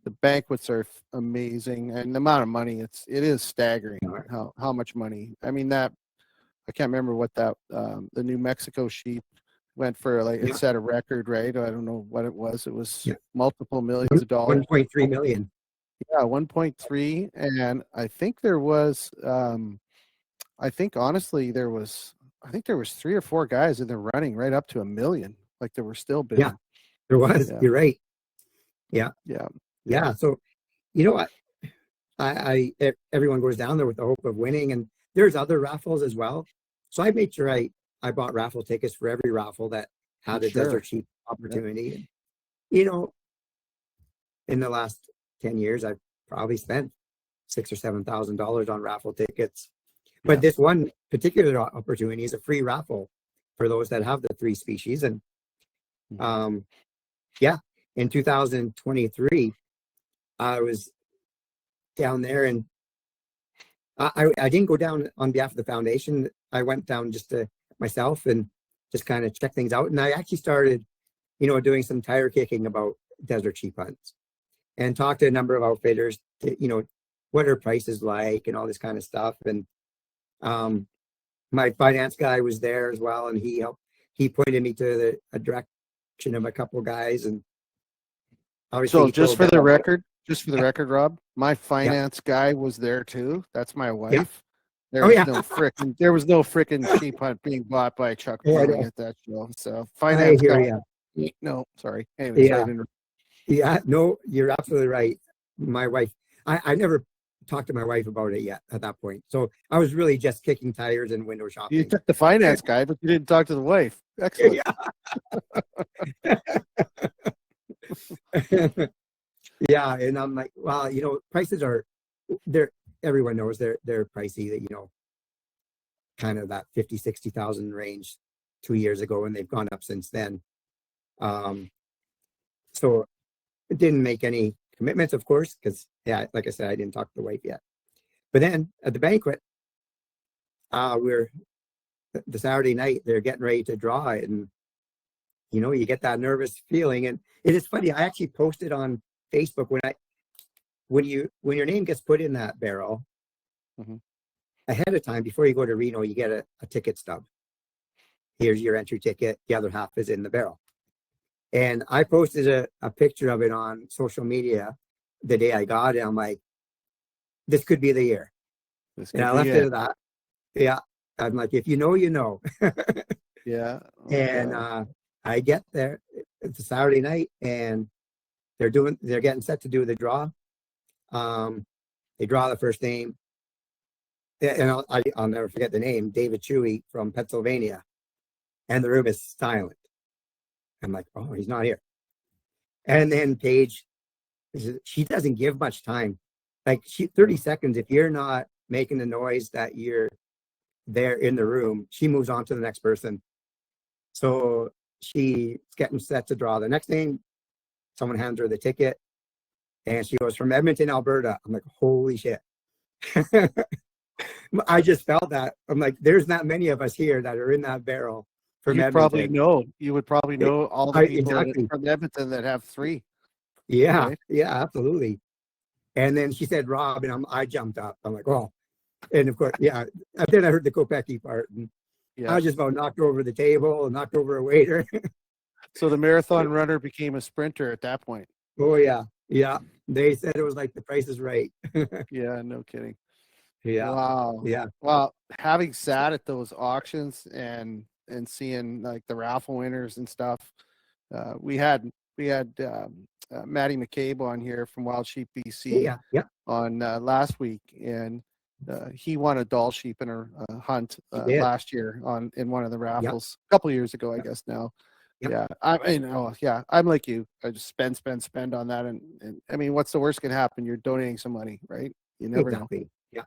The banquets are amazing, and the amount of money it is staggering how much money. I mean, that I can't remember what that the New Mexico sheep went for. It set a record, right? I don't know what it was. It was multiple millions of dollars. 1.3 million. Yeah, 1.3, and I think there was. Honestly, there was 3 or 4 guys in the running right up to $1 million. Like, there were still bidding. Yeah, there was. Yeah. You're right. Yeah. So, I everyone goes down there with the hope of winning, and there's other raffles as well. So I made sure I bought raffle tickets for every raffle that had a desert sheep opportunity. And, in the last 10 years, I've probably spent $6,000 or $7,000 on raffle tickets. But this one particular opportunity is a free raffle for those that have the 3 species. And in 2023, I was down there, and I didn't go down on behalf of the foundation. I went down just to myself and just kind of check things out. And I actually started, doing some tire kicking about desert sheep hunts and talked to a number of outfitters to, what are prices like and all this kind of stuff. And my finance guy was there as well, and he pointed me to a direction of a couple of guys. And obviously, so just for the record, Rob, my finance guy was there too. That's my wife. There was no frickin' sheep hunt being bought by Chuck Farley at that show. So finance guy. No, sorry. Anyways, no, you're absolutely right. My wife, I never talked to my wife about it yet at that point. So I was really just kicking tires and window shopping. You took the finance guy, but you didn't talk to the wife. Excellent. Yeah, and I'm like, well, prices are there. Everyone knows they're pricey. That kind of that 50,000-60,000 range 2 years ago, and they've gone up since then. So it didn't make any commitments, of course, because like I said, I didn't talk to the wife yet. But then at the banquet, we're the Saturday night. They're getting ready to draw it, and you get that nervous feeling. And it is funny. I actually posted on Facebook when your name gets put in that barrel ahead of time, before you go to Reno, you get a ticket stub. Here's your entry ticket. The other half is in the barrel. And I posted a picture of it on social media the day I got it. I'm like, this could be the year. And I left it at that. Yeah. I'm like, if you know, you know. Yeah. And I get there. it's a Saturday night, and they're getting set to do the draw. They draw the first name, and I'll never forget the name, David Chewy from Pennsylvania, and the room is silent. I'm like, oh, he's not here. And then Paige, she doesn't give much time. Like 30 seconds, if you're not making the noise that you're there in the room, she moves on to the next person. So she's getting set to draw the next name. Someone hands her the ticket, and she goes, from Edmonton, Alberta. I'm like, holy shit. I just felt that. I'm like, there's not many of us here that are in that barrel from Edmonton. You would probably know all the people exactly. from Edmonton that have 3. Yeah, right? yeah, absolutely. And then she said Rob, and I jumped up. I'm like, oh. And of course, yeah. And then I heard the Kopecky part, and I just about knocked over the table and knocked over a waiter. So the marathon runner became a sprinter at that point. Oh yeah, yeah. They said it was like The Price is Right. Yeah, no kidding. Yeah. Wow. Yeah. Well, having sat at those auctions and seeing like the raffle winners and stuff, we had Maddie McCabe on here from Wild Sheep BC on last week, and he won a doll sheep in a hunt last year in one of the raffles a couple years ago, I guess now. Yeah, I'm like you. I just spend on that, and I mean, what's the worst can happen? You're donating some money, right? You never know. Yeah,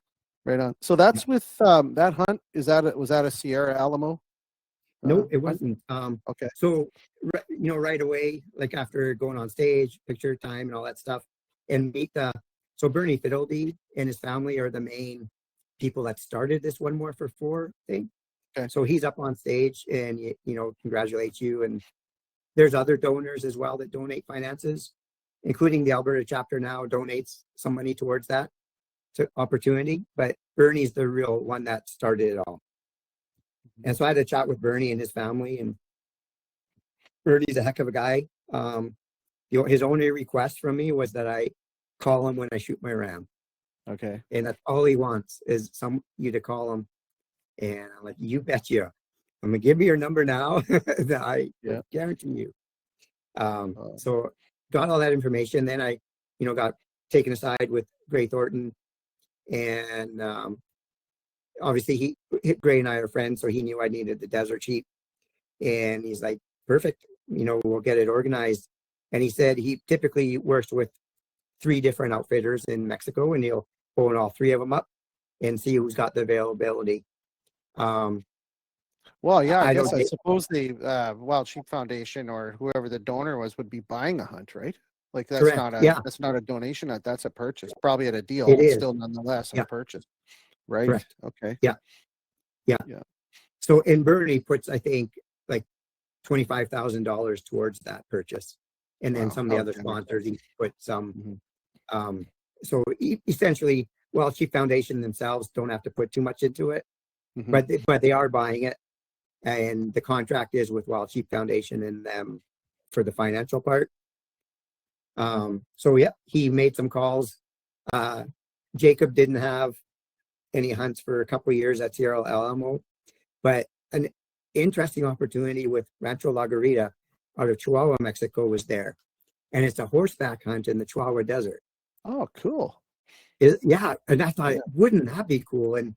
right on. So that's with that hunt. Was that a Sierra Alamo? No, it wasn't. Okay. So right away, like after going on stage, picture time, and all that stuff, and meet so Bernie Fiddledy and his family are the main people that started this One More for 4 thing. Okay. So he's up on stage and congratulates you, and there's other donors as well that donate finances, including the Alberta chapter now donates some money towards that opportunity. But Bernie's the real one that started it all. And so I had a chat with Bernie and his family, and Bernie's a heck of a guy. His only request from me was that I call him when I shoot my ram. Okay. And that's all he wants is you to call him. And I'm like, you betcha. I'm gonna give you your number now that I guarantee you. So got all that information. Then I, got taken aside with Gray Thornton, and obviously Gray and I are friends, so he knew I needed the desert sheep, and he's like, perfect, we'll get it organized. And he said he typically works with 3 different outfitters in Mexico, and he'll phone all 3 of them up and see who's got the availability. Well, yeah, I suppose the Wild Sheep Foundation or whoever the donor was would be buying a hunt, right? Like that's correct. that's not a donation, that's a purchase, probably at a deal. It is still nonetheless a purchase, right? Correct. Okay. Yeah. So, and Bernie puts, I think, like $25,000 towards that purchase, and then some of the other sponsors he put some. So essentially, Wild Sheep Foundation themselves don't have to put too much into it, but they are buying it, and the contract is with Wild Sheep Foundation and them for the financial part. So he made some calls. Jacob didn't have any hunts for a couple of years at Sierra Alamo, but an interesting opportunity with Rancho La Garita out of Chihuahua, Mexico was there, and it's a horseback hunt in the Chihuahua Desert. Oh, cool. And I thought, wouldn't that be cool? And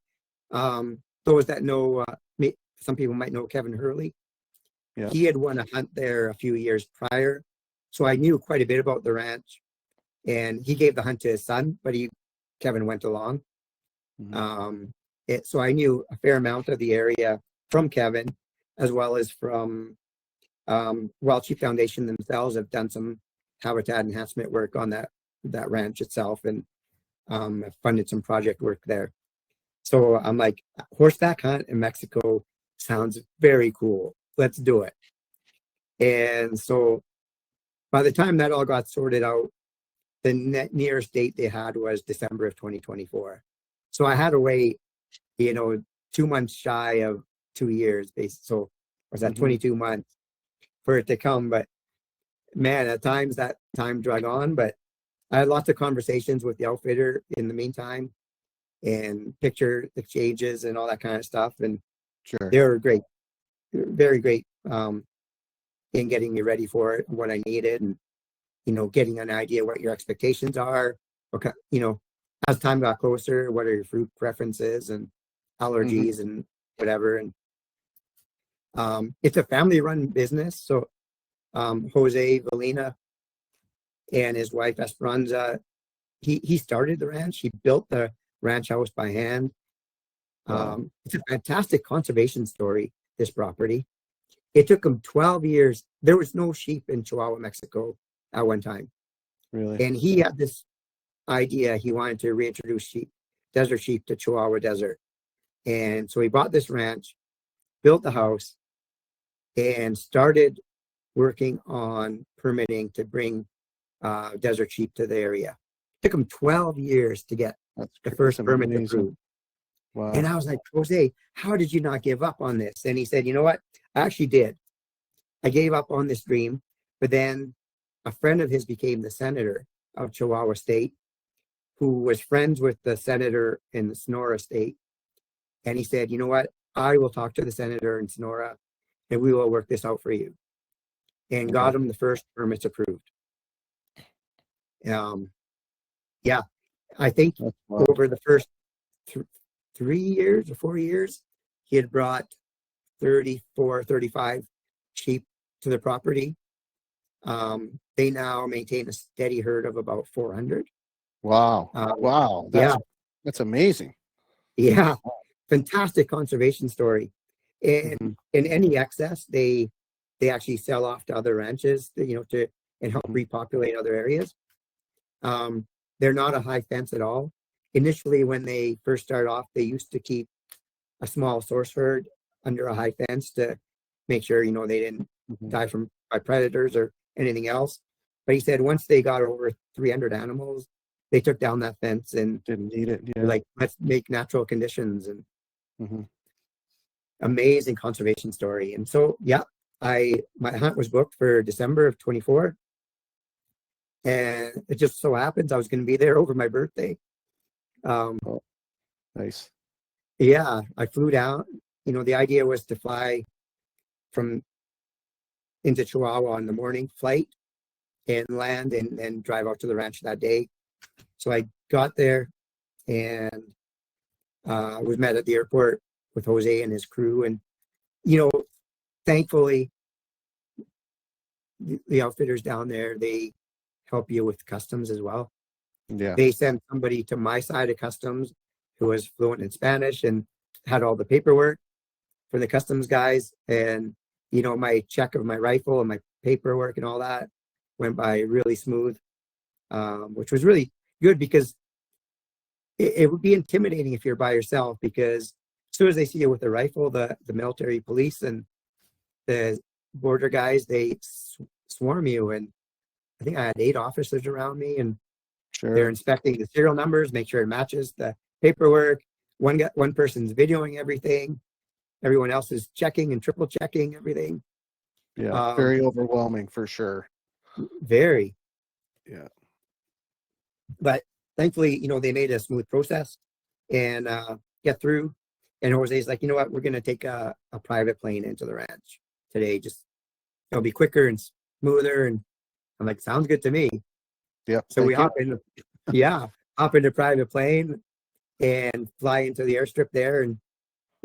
those that know, some people might know Kevin Hurley. Yeah. He had won a hunt there a few years prior, so I knew quite a bit about the ranch. And he gave the hunt to his son, but Kevin went along. So I knew a fair amount of the area from Kevin, as well as from Wild Sheep Foundation themselves. Have done some habitat enhancement work on that ranch itself, and have funded some project work there. So I'm like, horseback hunt in Mexico sounds very cool. Let's do it. And so by the time that all got sorted out, the nearest date they had was December of 2024. So I had to wait, 2 months shy of 2 years, basically. So was that 22 months for it to come? But man, at times that time dragged on. But I had lots of conversations with the outfitter in the meantime, and picture exchanges and all that kind of stuff. And they were great, very great. in getting me ready for it, what I needed, and getting an idea what your expectations are. Okay, as time got closer, what are your fruit preferences and allergies and whatever. And it's a family-run business, so Jose Valina and his wife Esperanza, he started the ranch. He built the ranch house by hand. It's a fantastic conservation story, this property. It took him 12 years. There was no sheep in Chihuahua, Mexico at one time. Really? And he had this idea. He wanted to reintroduce desert sheep to Chihuahua Desert. And so he bought this ranch, built the house, and started working on permitting to bring desert sheep to the area. It took him 12 years to get the first permit approved. Wow. And I was like, Jose, how did you not give up on this? And he said, you know what? I actually did. I gave up on this dream, but then a friend of his became the senator of Chihuahua State, who was friends with the senator in the Sonora State. And he said, you know what? I will talk to the senator in Sonora and we will work this out for you. And got him the first permits approved. Yeah, I think over the first 3 years or 4 years, he had brought 34, 35 sheep to the property. They now maintain a steady herd of about 400. Wow. Wow. That's amazing. Yeah. Fantastic conservation story. And in any excess, they actually sell off to other ranches, and help repopulate other areas. They're not a high fence at all. Initially, when they first started off, they used to keep a small source herd under a high fence to make sure, they didn't die by predators or anything else. But he said once they got over 300 animals, they took down that fence and didn't need it. Yeah. Like, let's make natural conditions. And amazing conservation story. And so, yeah, my hunt was booked for December of 24. And it just so happens I was going to be there over my birthday. Nice. Yeah, I flew down. The idea was to fly into Chihuahua on the morning flight and land and drive out to the ranch that day. So I got there and was met at the airport with Jose and his crew. And, thankfully, the outfitters down there, they help you with customs as well. Yeah. They sent somebody to my side of customs who was fluent in Spanish and had all the paperwork for the customs guys. And, my check of my rifle and my paperwork and all that went by really smooth, which was really good because it would be intimidating if you're by yourself, because as soon as they see you with a rifle, the military police and the border guys, they swarm you. And I think I had 8 officers around me, and they're inspecting the serial numbers, make sure it matches the paperwork. One person's videoing everything. Everyone else is checking and triple checking everything. Yeah, very overwhelming for sure. Very. Yeah. But thankfully, they made a smooth process and get through. And Jose's like, you know what, we're going to take a private plane into the ranch today. Just, it'll be quicker and smoother. And I'm like, sounds good to me. Yeah. So we hop in a private plane and fly into the airstrip there and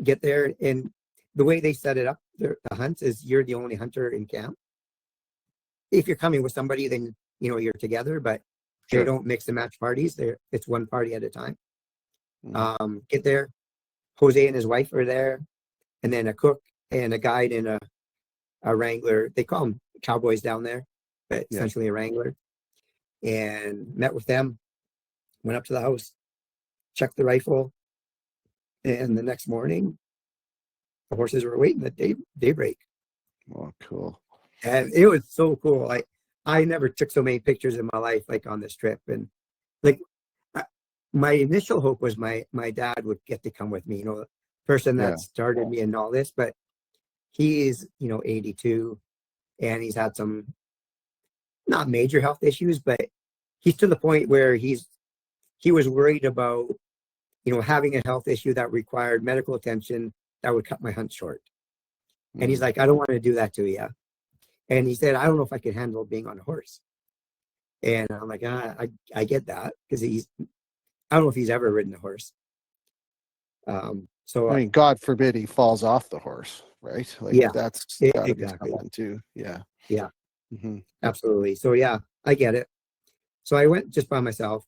get there. And the way they set it up, the hunts, is you're the only hunter in camp. If you're coming with somebody, then, you're together, but they don't mix and match parties. It's one party at a time. Get there. Jose and his wife are there, and then a cook and a guide and a wrangler. They call them cowboys down there, but essentially a wrangler. And met with them, went up to the house, checked the rifle, and the next morning, the horses were waiting at daybreak. Oh, cool. And it was so cool. I never took so many pictures in my life like on this trip. And like, my initial hope was my dad would get to come with me, the person that started me in all this. But he's, 82, and he's had some not major health issues, but he's to the point where he was worried about, having a health issue that required medical attention that would cut my hunt short. And he's like, I don't want to do that to you. And he said, I don't know if I could handle being on a horse. And I'm like, I get that, because I don't know if he's ever ridden a horse. So I mean, God forbid he falls off the horse, right? Like yeah, that's gotta exactly. be something too. Yeah. Yeah, Hmm. absolutely. So yeah, I get it. So I went just by myself,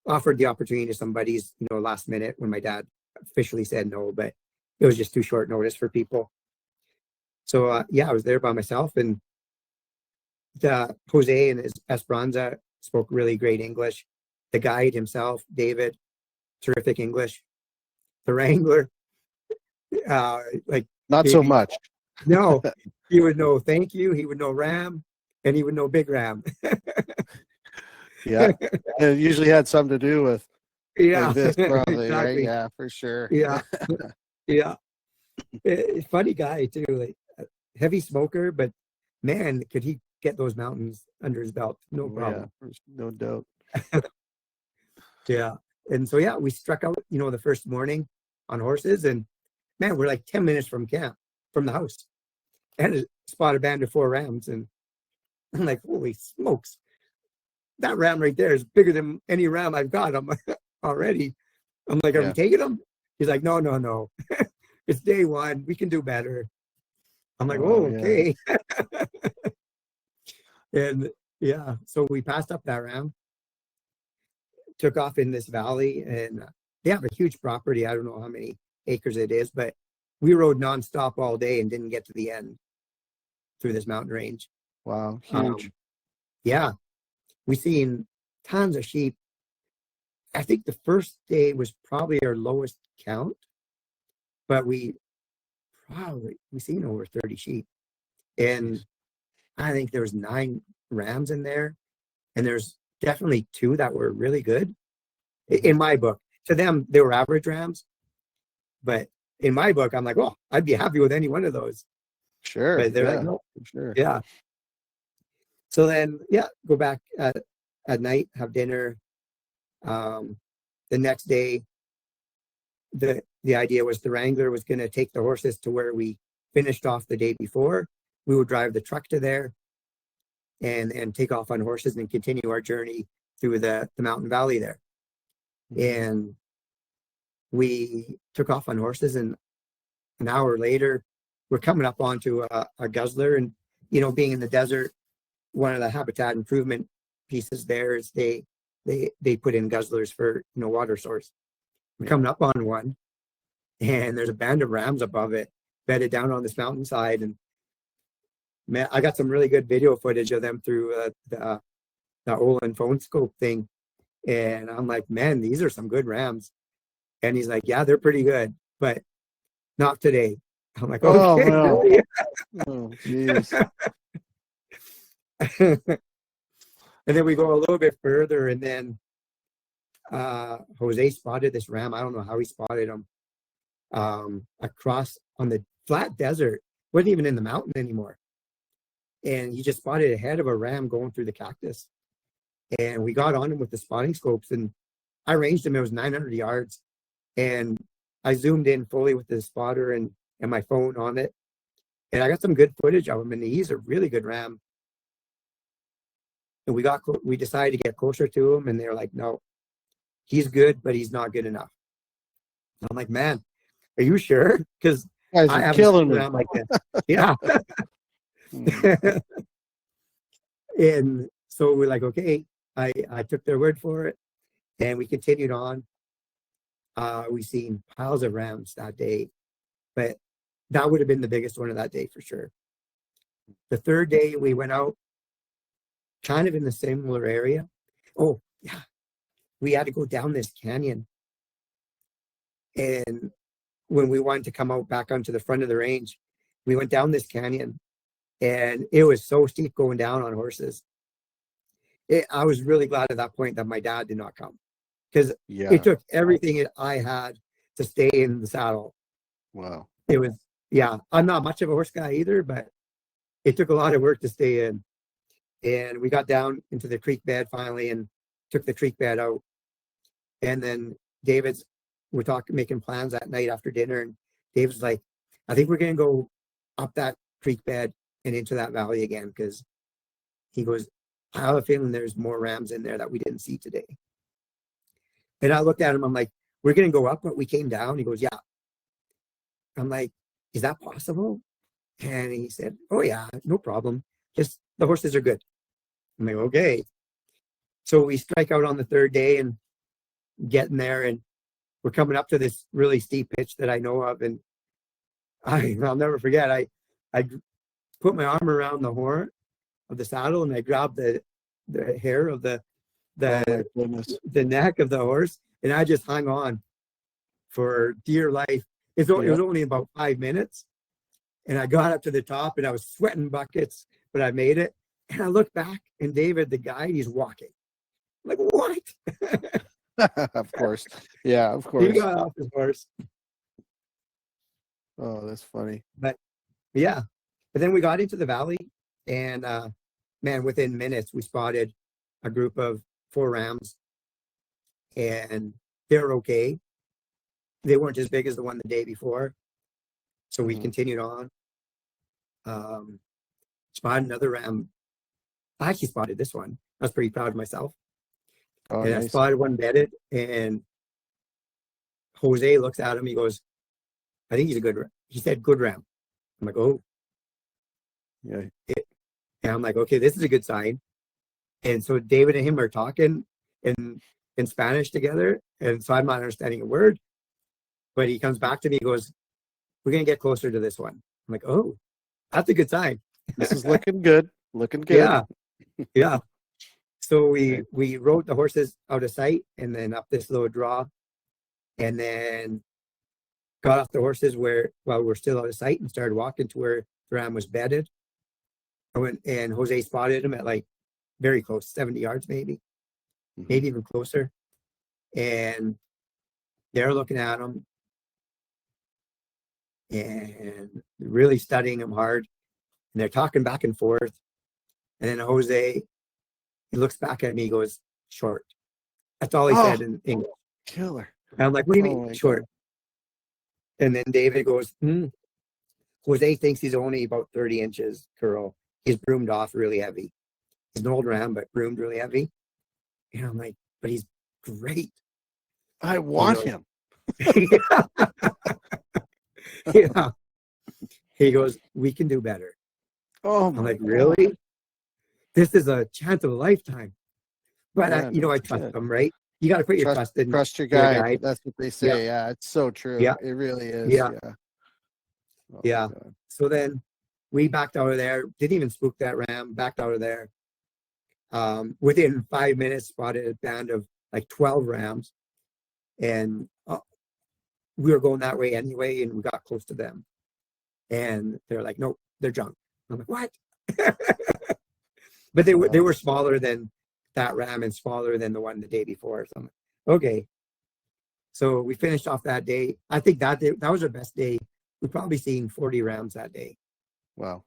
offered the opportunity to somebody's, last minute when my dad officially said no, but it was just too short notice for people. So yeah, I was there by myself, and Jose and Esperanza spoke really great English. The guide himself, David, terrific English. The wrangler, like Not so much. no, he would know thank you, he would know ram, and he would know big ram. Yeah. It usually had something to do with Yeah, like this, probably, right? exactly. Yeah, for sure. Yeah, yeah. Funny guy too, like heavy smoker, but man, could he get those mountains under his belt? No problem. Yeah, no doubt. Yeah. And so yeah, we struck out, the first morning on horses, and man, we're like 10 minutes from the house, and spot a band of 4 rams, and I'm like, holy smokes, that ram right there is bigger than any ram I've got. I'm already. I'm like, are we taking them? He's like, no. It's day one. We can do better. I'm like, okay. And yeah, so we passed up that ram, took off in this valley, and they have a huge property. I don't know how many acres it is, but we rode nonstop all day and didn't get to the end through this mountain range. Wow, huge. Yeah, we seen tons of sheep. I think the first day was probably our lowest count, but we seen over 30 sheep, and I think there was 9 rams in there, and there's definitely 2 that were really good in my book. To them, they were average rams, but in my book, I'm like, oh, I'd be happy with any one of those. Sure. But they're like, no, sure. yeah. So then, yeah, go back at night, have dinner. The next day, the idea was the wrangler was going to take the horses to where we finished off the day before. We would drive the truck to there and take off on horses and continue our journey through the mountain valley there. And we took off on horses, and an hour later, we're coming up onto a guzzler. And, being in the desert, one of the habitat improvement pieces there is they put in guzzlers for, water source. We're coming up on one, and there's a band of rams above it, bedded down on this mountainside. And man, I got some really good video footage of them through the Olin phone scope thing. And I'm like, man, these are some good rams. And he's like, yeah, they're pretty good, but not today. I'm like, okay. Oh, no. Oh, jeez. And then we go a little bit further, and then Jose spotted this ram. I don't know how he spotted him across on the flat desert. Wasn't even in the mountain anymore. And he just spotted a head of a ram going through the cactus. And we got on him with the spotting scopes, and I ranged him. It was 900 yards. And I zoomed in fully with the spotter and my phone on it. And I got some good footage of him, and he's a really good ram. And we decided to get closer to him, and they're like, no, he's good, but he's not good enough. And I'm like, man, are you sure? Because I have killing me like this. Yeah. And so we're like, okay, I took their word for it, and we continued on. We seen piles of rams that day, but that would have been the biggest one of that day for sure. The third day we went out kind of in the similar area. Oh yeah, we had to go down this canyon, and when we wanted to come out back onto the front of the range, we went down this canyon, and it was so steep going down on horses. I was really glad at that point that my dad did not come, because it took everything I had to stay in the saddle. Wow. It was, yeah, I'm not much of a horse guy either, but it took a lot of work to stay in. And we got down into the creek bed finally and took the creek bed out. And then we're making plans that night after dinner. And David's like, I think we're going to go up that creek bed and into that valley again, because he goes, I have a feeling there's more rams in there that we didn't see today. And I looked at him, I'm like, we're going to go up, but we came down. He goes, yeah. I'm like, is that possible? And he said, oh yeah, no problem. Just the horses are good. I'm like, okay. So we strike out on the third day and getting there, and we're coming up to this really steep pitch that I know of. And I'll never forget, I put my arm around the horn of the saddle, and I grabbed the hair of the neck of the horse, and I just hung on for dear life. It was only about 5 minutes, and I got up to the top, and I was sweating buckets, but I made it. And I look back, and David, the guide, he's walking. I'm like, what? Of course. Yeah, of course. He got off his horse. Oh, that's funny. But yeah, but then we got into the valley, and man, within minutes we spotted a group of 4 rams, and they're okay. They weren't as big as the one the day before, so we continued on. Spotted another ram. I actually spotted this one. I was pretty proud of myself. Oh, and nice. I spotted one bedded, and Jose looks at him. He goes, I think he's a good ram. He said, good ram. I'm like, oh. Yeah. And I'm like, okay, this is a good sign. And so David and him are talking in Spanish together. And so I'm not understanding a word. But he comes back to me, he goes, we're going to get closer to this one. I'm like, oh, that's a good sign. This is looking good. Looking good. Yeah. Yeah. So we rode the horses out of sight, and then up this little draw, and then got off the horses while we're still out of sight, and started walking to where the ram was bedded. I went, and Jose spotted him at like very close, 70 yards maybe even closer. And they're looking at him and really studying him hard. And they're talking back and forth. And then Jose, he looks back at me, he goes, short. That's all he said in English. Killer. And I'm like, what do you mean short? God. And then David goes, Jose thinks he's only about 30 inches curl. He's broomed off really heavy. He's an old ram, but broomed really heavy. And I'm like, but he's great. I want him. Yeah. He goes, we can do better. Oh, I'm like, really? This is a chance of a lifetime. But I trust him, right? You got to put your trust in. Trust your guy. That's what they say. Yeah, it's so true. Yeah. It really is. Yeah. Oh, yeah. So then we backed out of there. Didn't even spook that ram. Backed out of there. Within 5 minutes, spotted a band of like 12 rams, and we were going that way anyway, and we got close to them, and they're like, "Nope, they're junk." I'm like, "What?" But they were smaller than that ram and smaller than the one the day before. So I'm like, okay. So we finished off that day. I think that was our best day. We probably seen 40 rams that day. Wow,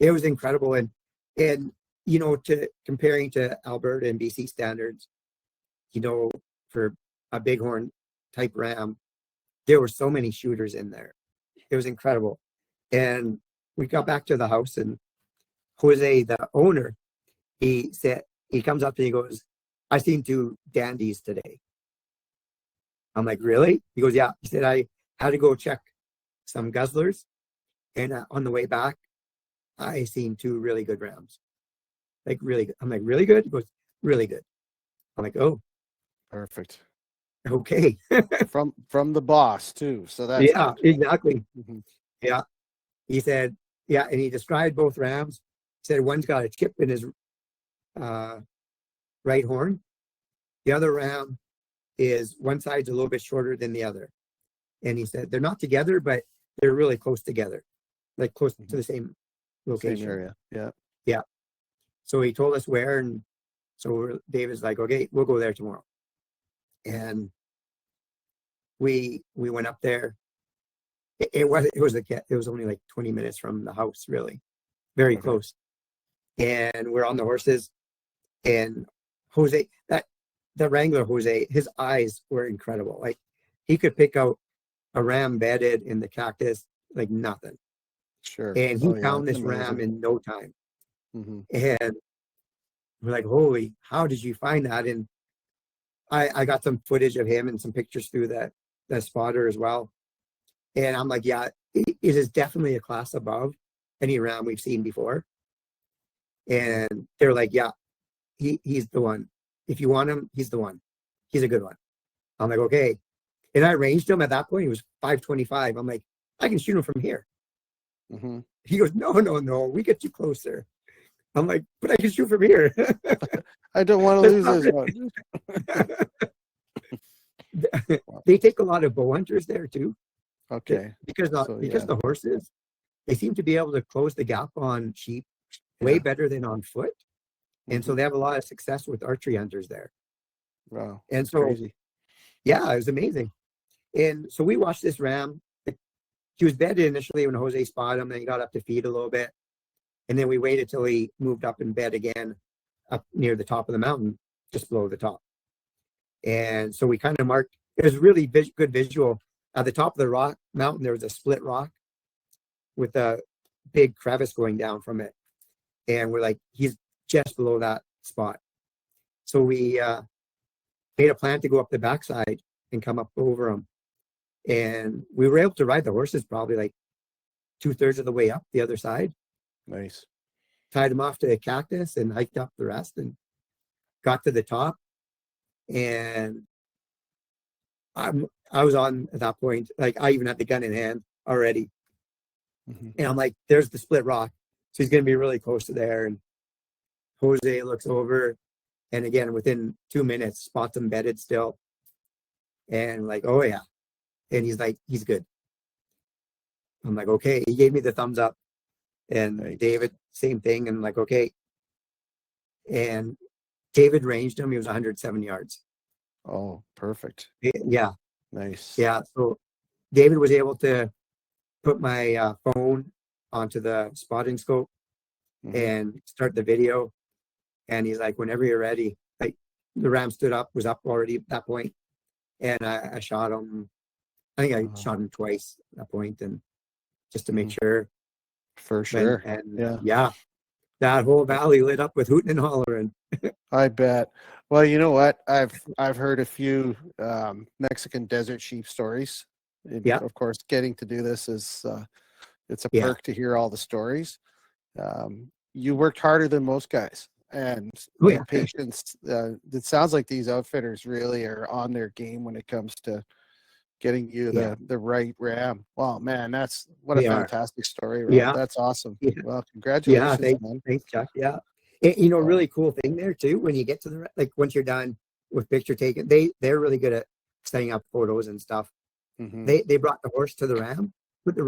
it was incredible, and to comparing to Alberta and BC standards, for a bighorn type ram, there were so many shooters in there. It was incredible. And we got back to the house, and Jose, the owner, he comes up and he goes, I seen 2 dandies today. I'm like, really? He goes, yeah. He said, I had to go check some guzzlers, and on the way back, I seen 2 really good rams. Like, really good. I'm like, really good? He goes, really good. I'm like, oh, perfect. Okay. from the boss too. So that's yeah, good. Exactly. Yeah. He said, yeah, and he described both rams. He said one's got a chip in his right horn. The other ram is one side's a little bit shorter than the other. And he said they're not together, but they're really close together, like close to the same location. Same area. Yeah. Yeah. So he told us where, and so David's like, okay, we'll go there tomorrow. And we went up there. It was only like 20 minutes from the house, really, very close. And we're on the horses, and Jose, the Wrangler Jose, his eyes were incredible. Like, he could pick out a ram bedded in the cactus like nothing. Sure. And he Oh yeah, found it's this ram amazing. in no time. Hmm. And we're like, holy, how did you find that? And I got some footage of him and some pictures through that spotter as well. And I'm like, yeah, it is definitely a class above any ram we've seen before. And they're like, yeah, he's the one. If you want him, he's the one. He's a good one. I'm like, okay. And I ranged him at that point. He was 525. I'm like, I can shoot him from here. Hmm. He goes, no, we get you closer. I'm like, but I can shoot from here. I don't want to lose this one. They take a lot of bow hunters there too. Okay. Because So, yeah. the horses, they seem to be able to close the gap on sheep way better than on foot. And so Mhm. they have a lot of success with archery hunters there. Wow. And That's so, crazy. yeah, it was amazing. And so we watched this ram. He was bedded initially when Jose spotted him, then he got up to feed a little bit. And then we waited till he moved up in bed again, up near the top of the mountain, just below the top. And so we kind of marked, it was really good visual. At the top of the rock mountain, there was a split rock with a big crevice going down from it. And we're like, he's just below that spot. So we made a plan to go up the backside and come up over him. And we were able to ride the horses probably like 2/3 of the way up the other side. Nice. Tied him off to a cactus and hiked up the rest and got to the top. And I was on at that point, like I even had the gun in hand already. Hmm. And I'm like, there's the split rock. So he's going to be really close to there. And Jose looks over. And again, within 2 minutes, spots him bedded still. And like, oh yeah. And he's like, he's good. I'm like, okay. He gave me the thumbs up. And Nice. David, same thing. And I'm like, okay. And David ranged him. He was 107 yards. Oh, perfect. Yeah. Nice. Yeah. So David was able to put my phone onto the spotting scope Mhm. and start the video. And he's like, whenever you're ready, like the ram was up already at that point. And I shot him. I think I shot him twice at that point, and just to make sure. For sure. And yeah, that whole valley lit up with hooting and hollering. I bet. Well, you know what? I've heard a few Mexican desert sheep stories. And Yeah. Of course, getting to do this is it's a Yeah. perk to hear all the stories. You worked harder than most guys, and Oh, the yeah. patience. It sounds like these outfitters really are on their game when it comes to getting you the right ram. Wow, man, that's what a They are. fantastic story, Rob. Yeah. That's awesome. Yeah. Well, Yeah, congratulations, man. thanks, Chuck. Yeah. And, you know, Wow. really cool thing there too, when you get to the, like once you're done with picture taking, they're really good at setting up photos and stuff. Mhm. They brought the horse to the ram, put the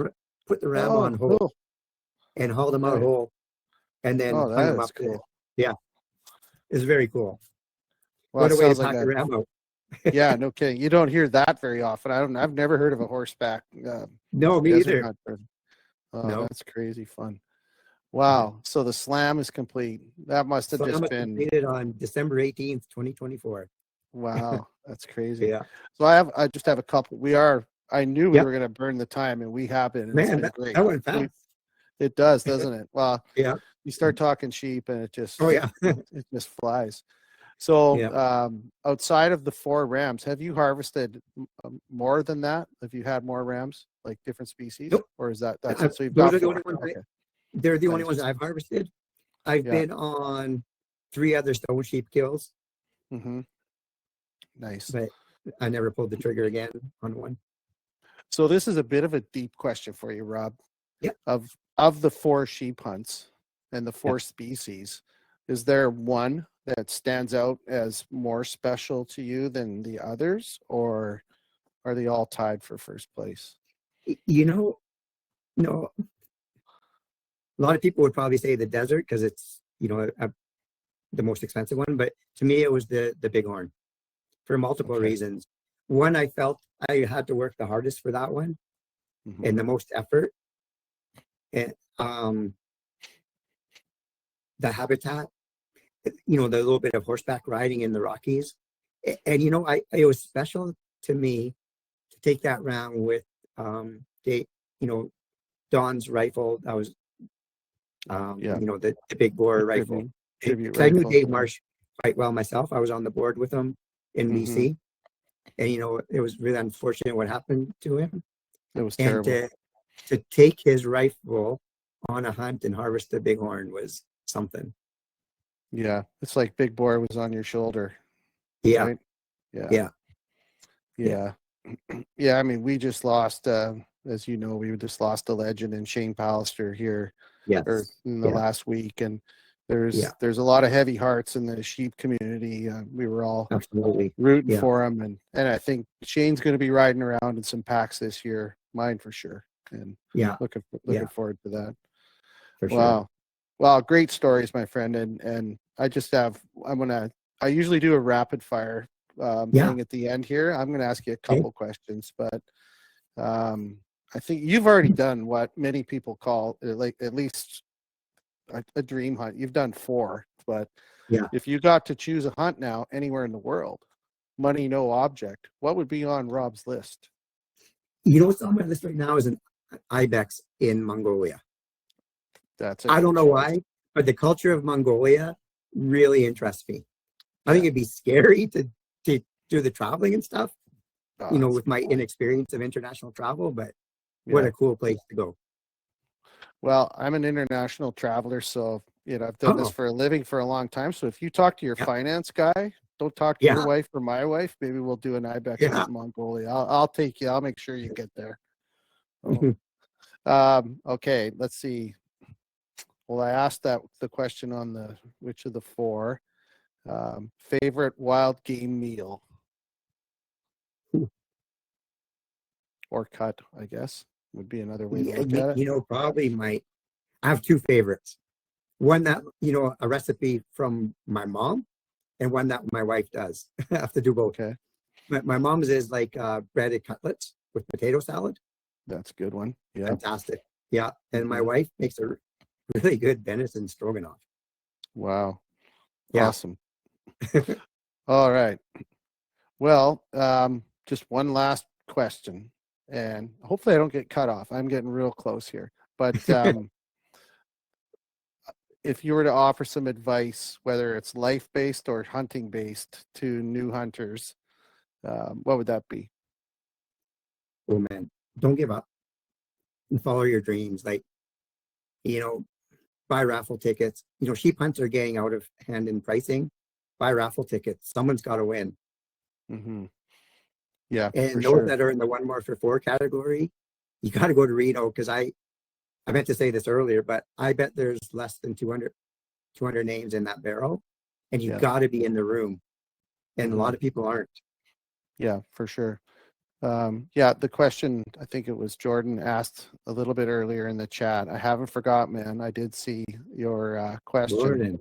ram Oh, on hold cool. and hauled him out Right. whole, and then Oh, hung that him is up there. cool. Yeah, it's very cool. Well, What it a way to sounds like pack a a ram out. yeah, no kidding. You don't hear that very often. I've never heard of a horseback No, me desert either. hunter. Oh, No. that's crazy fun. Wow. So the slam is complete. That must have Slam just was been completed on December 18th, 2024. wow. That's crazy. Yeah. So I just have a couple. I knew we Yep. were going to burn the time, and we have been. And it's Man, been great. that went fast. It does, doesn't it? Well, Yeah. you start talking sheep, and it just Oh yeah. it just flies. So Yeah. outside of the 4 rams, have you harvested more than that? Have you had more rams, like different species? Nope. Or is that's it? So you've Those got are the 4. only ones. Okay. They're the only Nice. ones I've harvested. I've Yeah. been on 3 other stone sheep kills, Mm-hmm. Nice. but I never pulled the trigger again on one. So this is a bit of a deep question for you, Rob. Yeah. Of the 4 sheep hunts and the 4 species, is there one that stands out as more special to you than the others, or are they all tied for first place? You know, no. A lot of people would probably say the desert because it's, you know, the most expensive one. But to me, it was the bighorn for multiple Okay. reasons. One, I felt I had to work the hardest for that one Mhm. and the most effort. And the habitat, you know, the little bit of horseback riding in the Rockies. And you know, it was special to me to take that round with you know, Don's rifle. That was, Yeah. you know, the big bore rifle. Tribute I knew rifle. Dave Marsh quite well myself. I was on the board with him in BC. And, you know, it was really unfortunate what happened to him. It was And terrible. to take his rifle on a hunt and harvest a bighorn was something. Yeah. It's like Big Boy was on your shoulder. Yeah. Right? Yeah. Yeah. Yeah. Yeah. I mean, we just lost, as you know, we just lost a legend in Shane Pallister here Yes. or in the Yeah. last week. And there's Yeah. a lot of heavy hearts in the sheep community. We were all Absolutely. rooting Yeah. for him. And I think Shane's going to be riding around in some packs this year, mine for sure. And Yeah. looking Yeah. forward to that. For sure. Wow. Well, great stories, my friend. And I just have, I usually do a rapid fire thing at the end here. I'm going to ask you a couple questions, but I think you've already done what many people call like at least a dream hunt. You've done 4, but if you got to choose a hunt now anywhere in the world, money, no object, what would be on Rob's list? You know what's on my list right now is an ibex in Mongolia. I don't know why, but the culture of Mongolia really interests me. I think it'd be scary to do the traveling and stuff, you know, with my inexperience of international travel, but what a cool place to go. Well, I'm an international traveler, so, you know, I've done this for a living for a long time. So if you talk to your finance guy, don't talk to your wife or my wife. Maybe we'll do an ibex in Mongolia. I'll take you. I'll make sure you get there. Okay, let's see. Well, I asked the question on which of the 4 favorite wild game meal or cut, I guess would be another way to look at it. You know, probably I have 2 favorites. One that, you know, a recipe from my mom, and one that my wife does. I have to do both. Okay. My mom's is like breaded cutlets with potato salad. That's a good one. Yeah. Fantastic. Yeah. And my wife makes a really good venison stroganoff. Wow. Yeah. Awesome. All right. Well, just one last question, and hopefully I don't get cut off. I'm getting real close here. But if you were to offer some advice, whether it's life-based or hunting-based, to new hunters, what would that be? Oh man, don't give up and follow your dreams. Like, you know, buy raffle tickets. You know, sheep hunts are getting out of hand in pricing. Buy raffle tickets. Someone's got to win. Yeah, and those that are in the 1 more for 4 category, you got to go to Reno, because I meant to say this earlier, but I bet there's less than 200 names in that barrel, and you got to be in the room, and a lot of people aren't. Yeah, for sure. The question, I think it was Jordan asked a little bit earlier in the chat. I haven't forgot, man. I did see your question.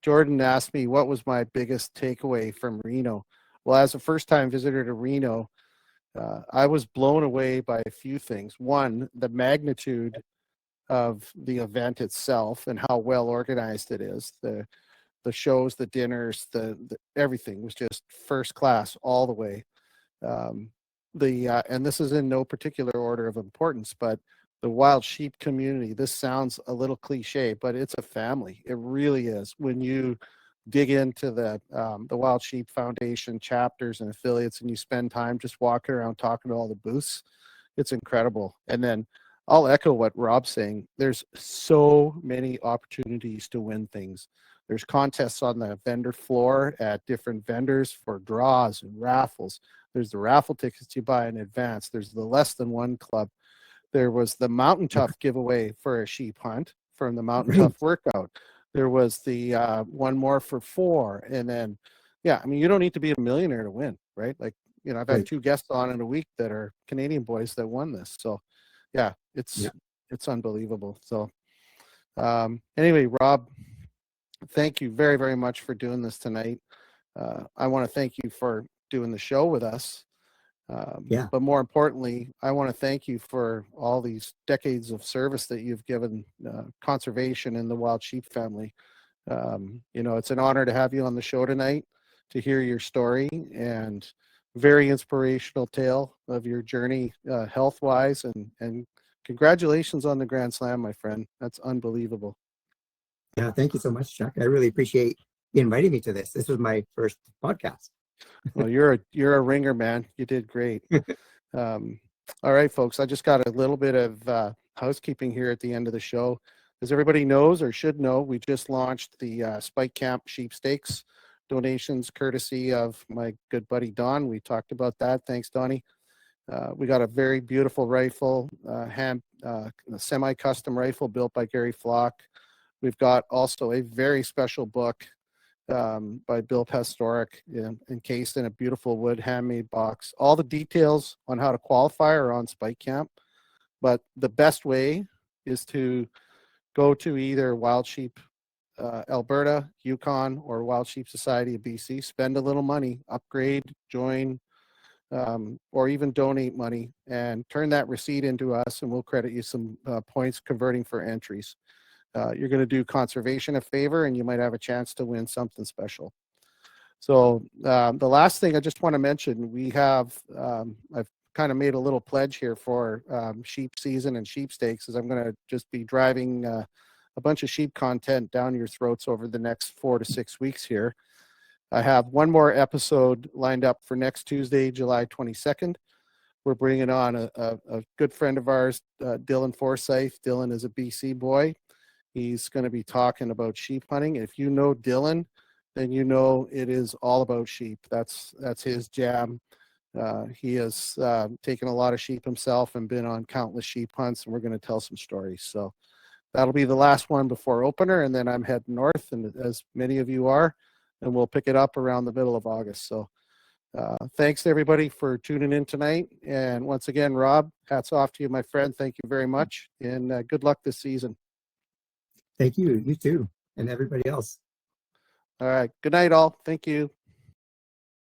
Jordan asked me, what was my biggest takeaway from Reno? Well, as a first-time visitor to Reno, I was blown away by a few things. One, the magnitude of the event itself and how well organized it is. The shows, the dinners, the everything was just first class all the way. And this is in no particular order of importance, but the wild sheep community, this sounds a little cliche, but it's a family. It really is. When you dig into the Wild Sheep Foundation chapters and affiliates, and you spend time just walking around talking to all the booths, it's incredible. And then I'll echo what Rob's saying. There's so many opportunities to win things. There's contests on the vendor floor at different vendors for draws and raffles. There's the raffle tickets you buy in advance. There's the less than one club. There was the Mountain Tough giveaway for a sheep hunt from the Mountain Tough workout. There was the 1 more for 4. And then, I mean, you don't need to be a millionaire to win, right? Like, you know, I've had 2 guests on in a week that are Canadian boys that won this. So, it's unbelievable. So, anyway, Rob, thank you very, very much for doing this tonight. I want to thank you for doing the show with us. But more importantly, I want to thank you for all these decades of service that you've given conservation in the wild sheep family. You know, it's an honor to have you on the show tonight, to hear your story, and very inspirational tale of your journey health-wise and congratulations on the Grand Slam, my friend. That's unbelievable. Yeah, thank you so much, Chuck. I really appreciate you inviting me to this. This was my first podcast. Well, you're a ringer, man. You did great. All right, folks. I just got a little bit of housekeeping here at the end of the show. As everybody knows or should know, we just launched the Spike Camp Sheep Stakes donations, courtesy of my good buddy Don. We talked about that. Thanks, Donnie. We got a very beautiful rifle, a semi-custom rifle built by Gary Flock. We've got also a very special book by Bill Pastoric, encased in a beautiful wood handmade box. All the details on how to qualify are on Spike Camp, but the best way is to go to either Wild Sheep Alberta, Yukon, or Wild Sheep Society of BC, spend a little money, upgrade, join, or even donate money, and turn that receipt into us, and we'll credit you some points converting for entries. You're going to do conservation a favor, and you might have a chance to win something special. So the last thing I just want to mention, we have, I've kind of made a little pledge here for sheep season and sheep stakes, is I'm going to just be driving a bunch of sheep content down your throats over the next 4 to 6 weeks here. I have one more episode lined up for next Tuesday, July 22nd. We're bringing on a good friend of ours, Dylan Forsyth. Dylan is a BC boy. He's going to be talking about sheep hunting. If you know Dylan, then you know it is all about sheep. That's his jam. He has taken a lot of sheep himself and been on countless sheep hunts, and we're going to tell some stories. So that'll be the last one before opener, and then I'm heading north, and as many of you are, and we'll pick it up around the middle of August. So thanks to everybody for tuning in tonight. And once again, Rob, hats off to you, my friend. Thank you very much, and good luck this season. Thank you. You too. And everybody else. All right. Good night, all. Thank you.